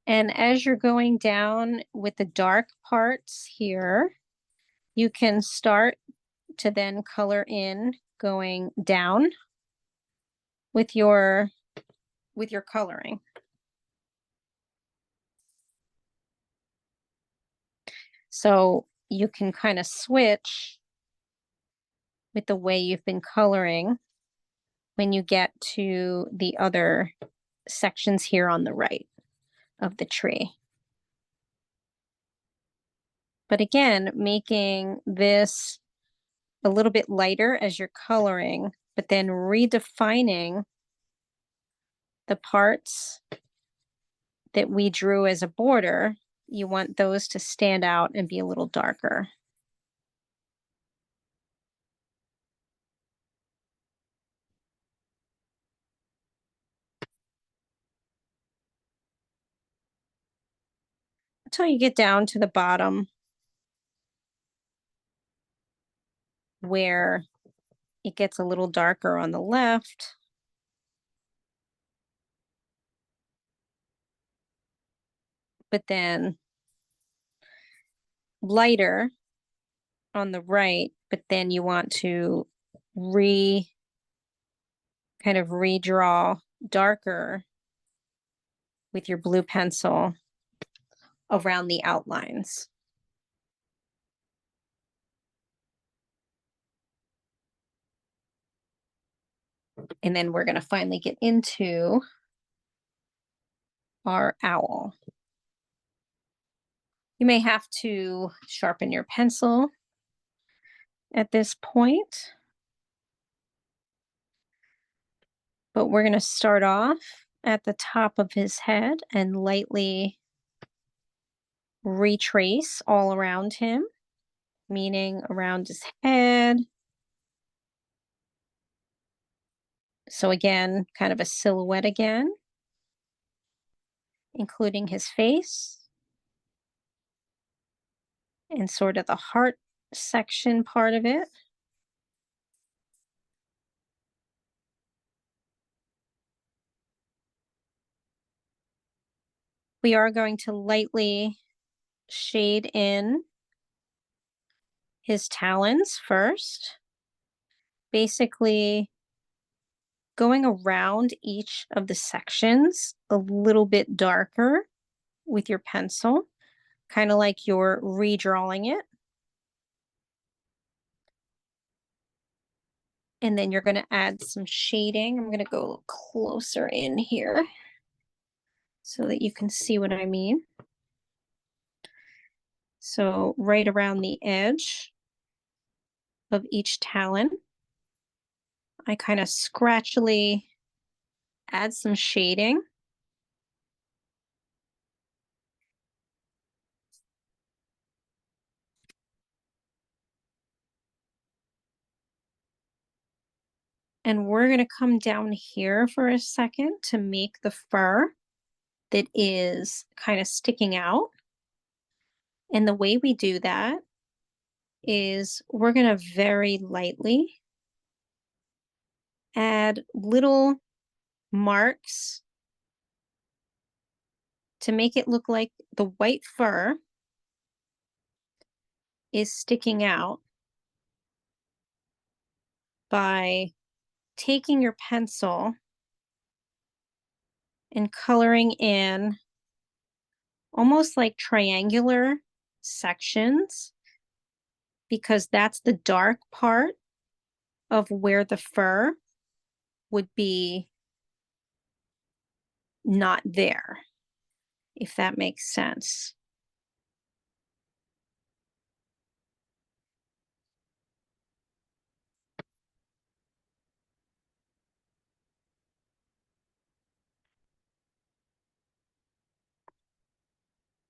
And as you're going down with the dark parts here, you can start to then color in going down with your with your coloring. So you can kind of switch with the way you've been coloring when you get to the other sections here on the right of the tree. But again, making this a little bit lighter as you're coloring, but then redefining the parts that we drew as a border. You want those to stand out and be a little darker. Until you get down to the bottom where it gets a little darker on the left. But then lighter on the right, but then you want to kind of redraw darker with your blue pencil around the outlines. And then we're going to finally get into our owl. You may have to sharpen your pencil at this point, but we're going to start off at the top of his head and lightly retrace all around him, meaning around his head. So again, kind of a silhouette again, including his face and sort of the heart section part of it. We are going to lightly shade in his talons first, basically going around each of the sections a little bit darker with your pencil, kind of like you're redrawing it. And then you're going to add some shading. I'm going to go a little closer in here so that you can see what I mean. So right around the edge of each talon, I kind of scratchily add some shading. And we're going to come down here for a second to make the fur that is kind of sticking out. And the way we do that is we're going to very lightly add little marks to make it look like the white fur is sticking out by taking your pencil and coloring in almost like triangular sections, because that's the dark part of where the fur would be not there, if that makes sense.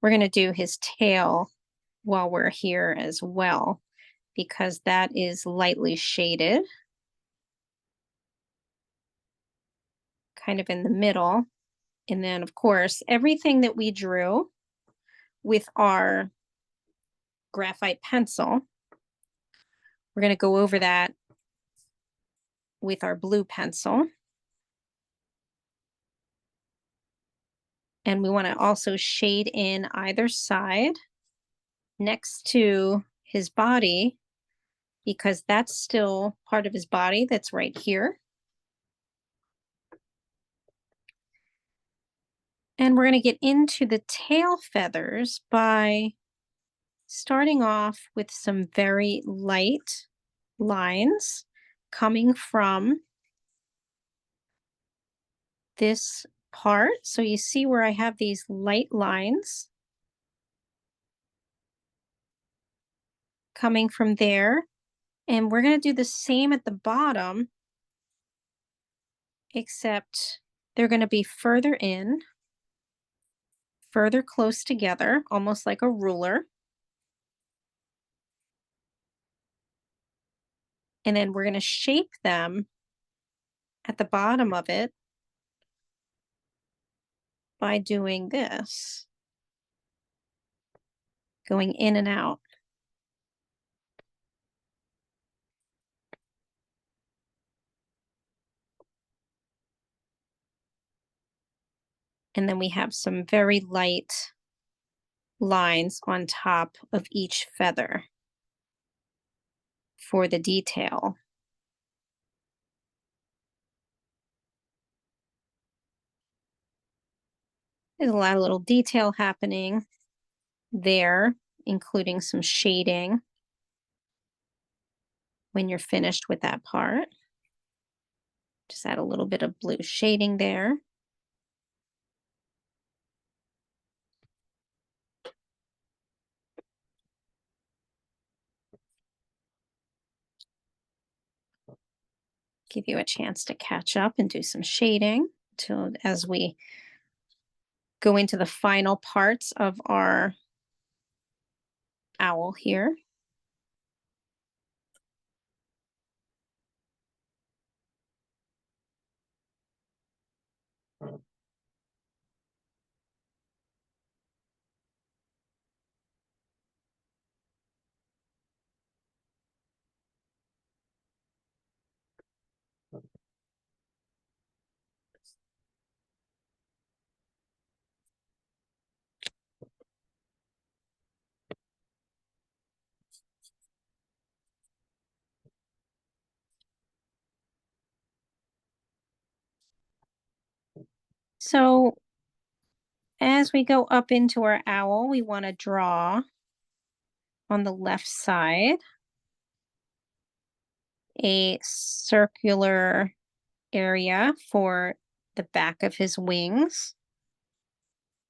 We're going to do his tail while we're here as well, because that is lightly shaded, kind of in the middle. And then, of course, everything that we drew with our graphite pencil, we're going to go over that with our blue pencil. And we want to also shade in either side next to his body, because that's still part of his body that's right here. And we're going to get into the tail feathers by starting off with some very light lines coming from this part. So you see where I have these light lines coming from there. And we're going to do the same at the bottom, except they're going to be further in, further close together, almost like a ruler. And then we're going to shape them at the bottom of it by doing this, going in and out. And then we have some very light lines on top of each feather for the detail. There's a lot of little detail happening there, including some shading when you're finished with that part. Just add a little bit of blue shading there. Give you a chance to catch up and do some shading till as we go into the final parts of our owl here. So as we go up into our owl, we want to draw on the left side a circular area for the back of his wings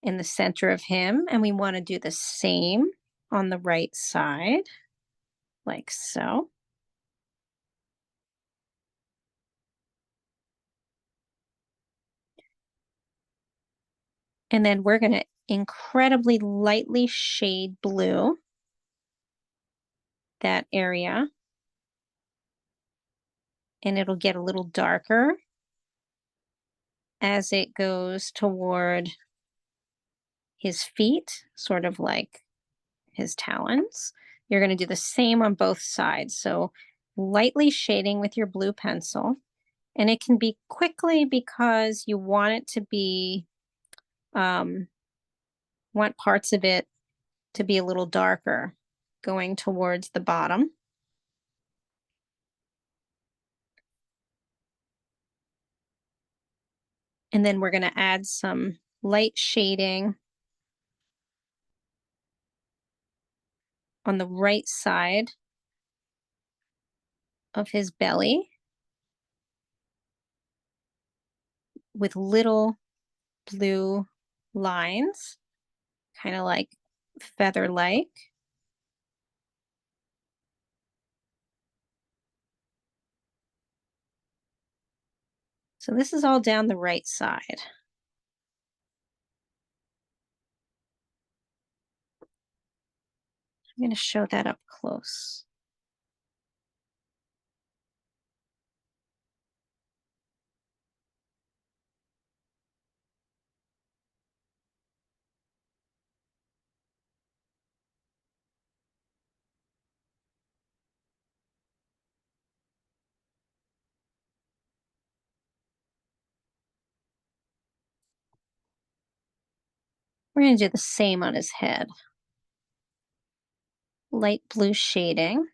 in the center of him. And we want to do the same on the right side, like so. And then we're going to incredibly lightly shade blue that area. And it'll get a little darker as it goes toward his feet, sort of like his talons. You're going to do the same on both sides. So lightly shading with your blue pencil. And it can be quickly because you want it to be, want parts of it to be a little darker going towards the bottom. And then we're going to add some light shading on the right side of his belly with little blue lines, kind of like feather-like. So this is all down the right side. I'm going to show that up close. We're going to do the same on his head. Light blue shading.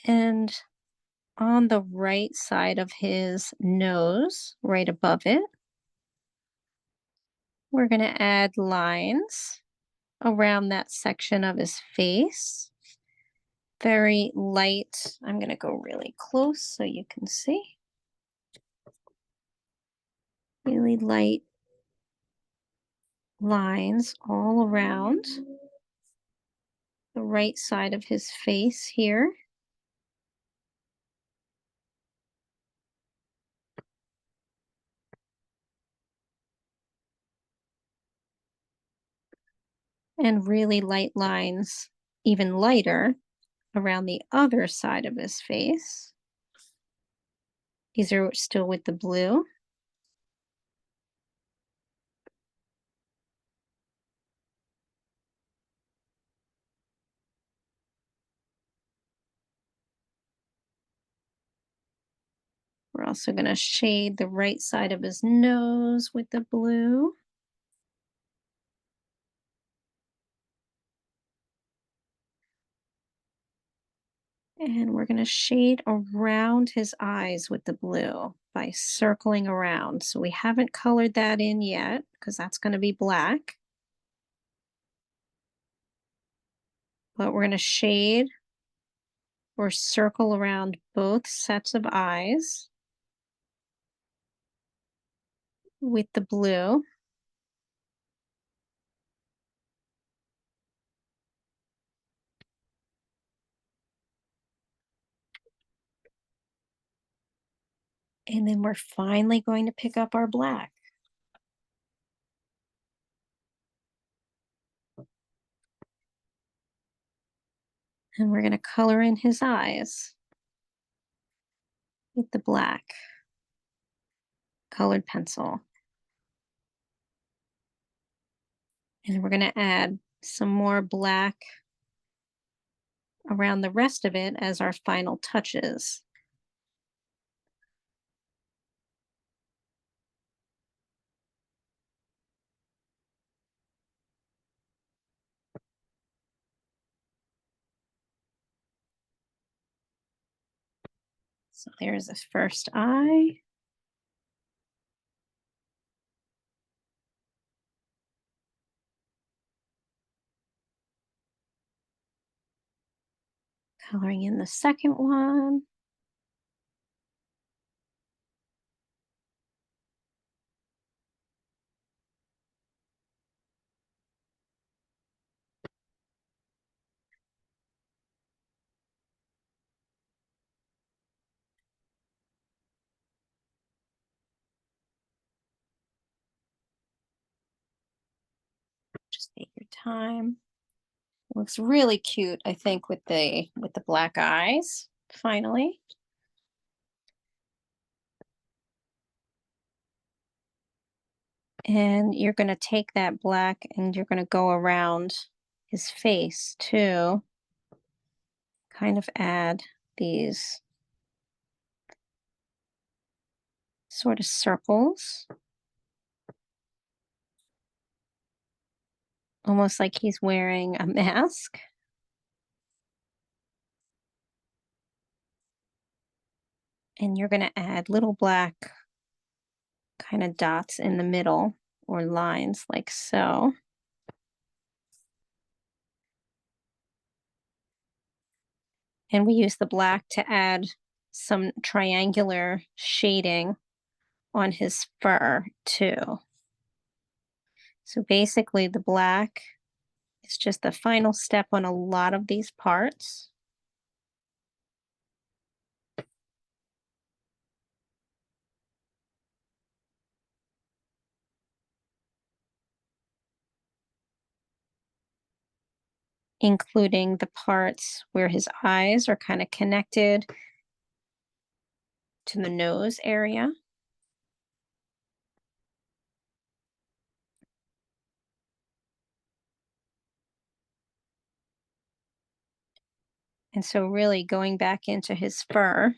And on the right side of his nose, right above it, we're going to add lines around that section of his face. Very light. I'm going to go really close so you can see. Really light lines all around the right side of his face here. And really light lines, even lighter, around the other side of his face. These are still with the blue. We're also going to shade the right side of his nose with the blue. And we're going to shade around his eyes with the blue by circling around. So we haven't colored that in yet because that's going to be black. But we're going to shade or circle around both sets of eyes with the blue. And then we're finally going to pick up our black. And we're going to color in his eyes with the black colored pencil. And we're going to add some more black around the rest of it as our final touches. So there's his first eye. Coloring in the second one. Just take your time. Looks really cute, I think, with the black eyes, finally. And you're going to take that black and you're going to go around his face too. Kind of add these sort of circles. Almost like he's wearing a mask. And you're going to add little black kind of dots in the middle or lines like so. And we use the black to add some triangular shading on his fur too. So basically the black is just the final step on a lot of these parts. Including the parts where his eyes are kind of connected to the nose area. And so really going back into his fur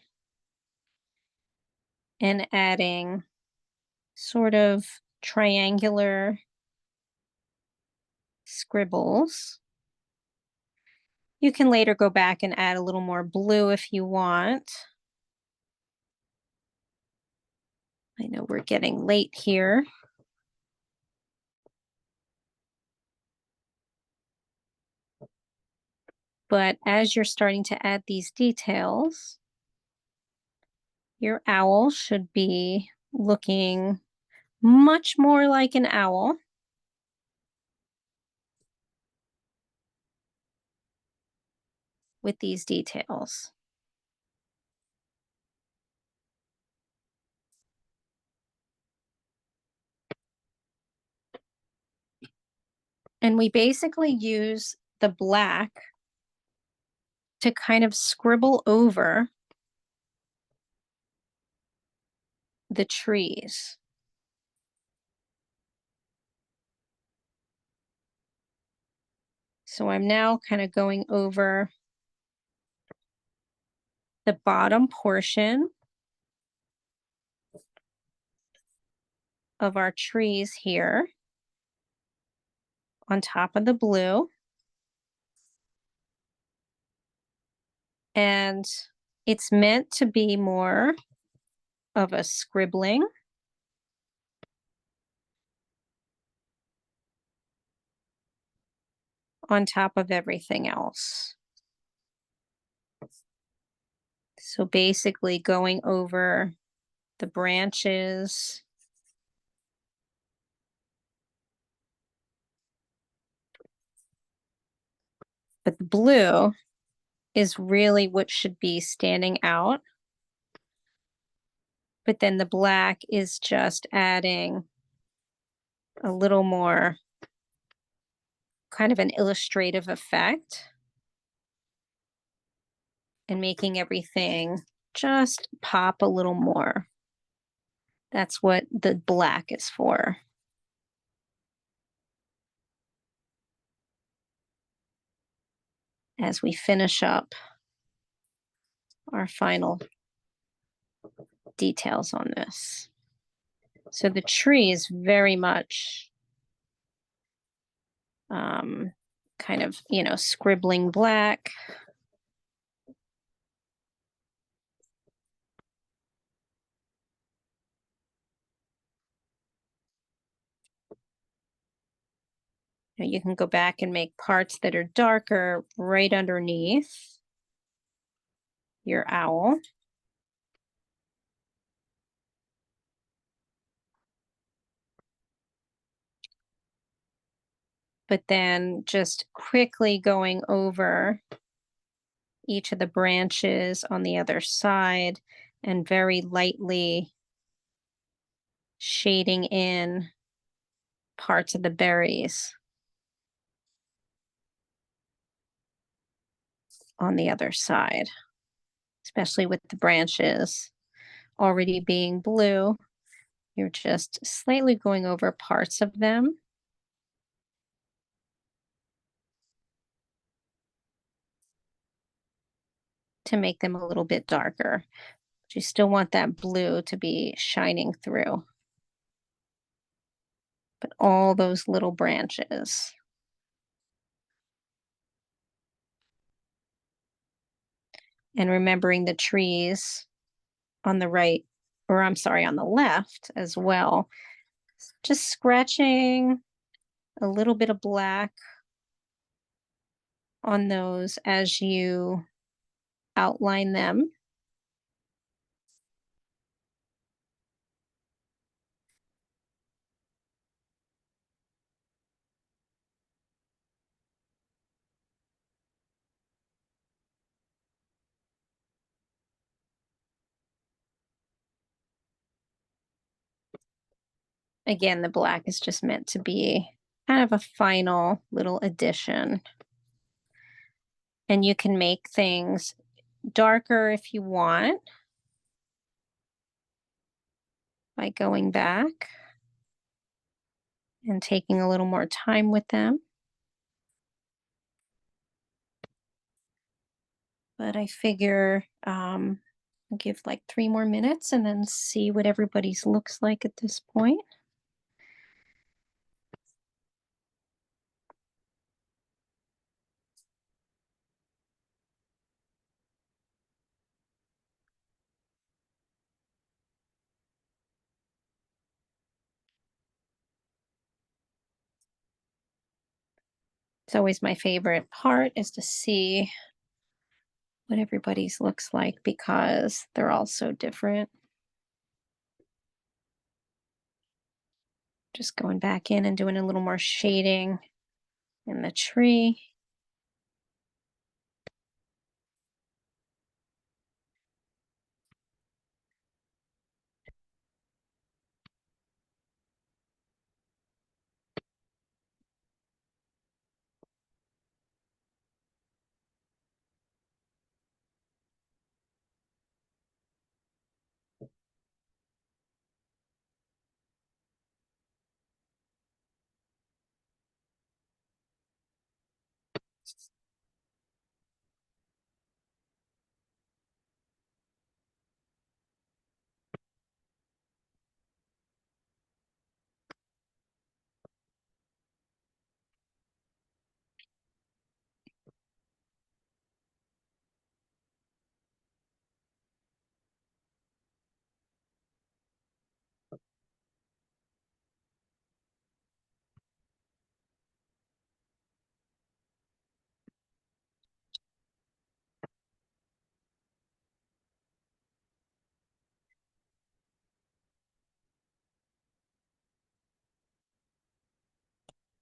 and adding sort of triangular scribbles You can later go back and add a little more blue if you want. I know we're getting late here. But as you're starting to add these details, your owl should be looking much more like an owl. With these details. And we basically use the black to kind of scribble over the trees. So I'm now kind of going over the bottom portion of our trees here on top of the blue. And it's meant to be more of a scribbling. On top of everything else. So basically going over the branches. But the blue is really what should be standing out. But then the black is just adding a little more kind of an illustrative effect and making everything just pop a little more. That's what the black is for. As we finish up our final details on this. So the tree is very much kind of, you know, scribbling black. You can go back and make parts that are darker right underneath your owl. But then just quickly going over each of the branches on the other side and very lightly shading in parts of the berries on the other side, especially with the branches already being blue. You're just slightly going over parts of them. To make them a little bit darker. But you still want that blue to be shining through. But all those little branches. And remembering the trees on the right, or I'm sorry, on the left as well. Just scratching a little bit of black on those as you outline them. Again, the black is just meant to be kind of a final little addition. And you can make things darker if you want by going back and taking a little more time with them. But I figure I'll give like 3 more minutes and then see what everybody's looks like at this point. It's always my favorite part is to see what everybody's looks like because they're all so different. Just going back in and doing a little more shading in the tree.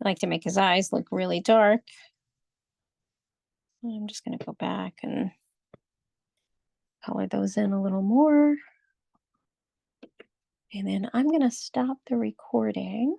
I like to make his eyes look really dark. I'm just going to go back and color those in a little more. And then I'm going to stop the recording.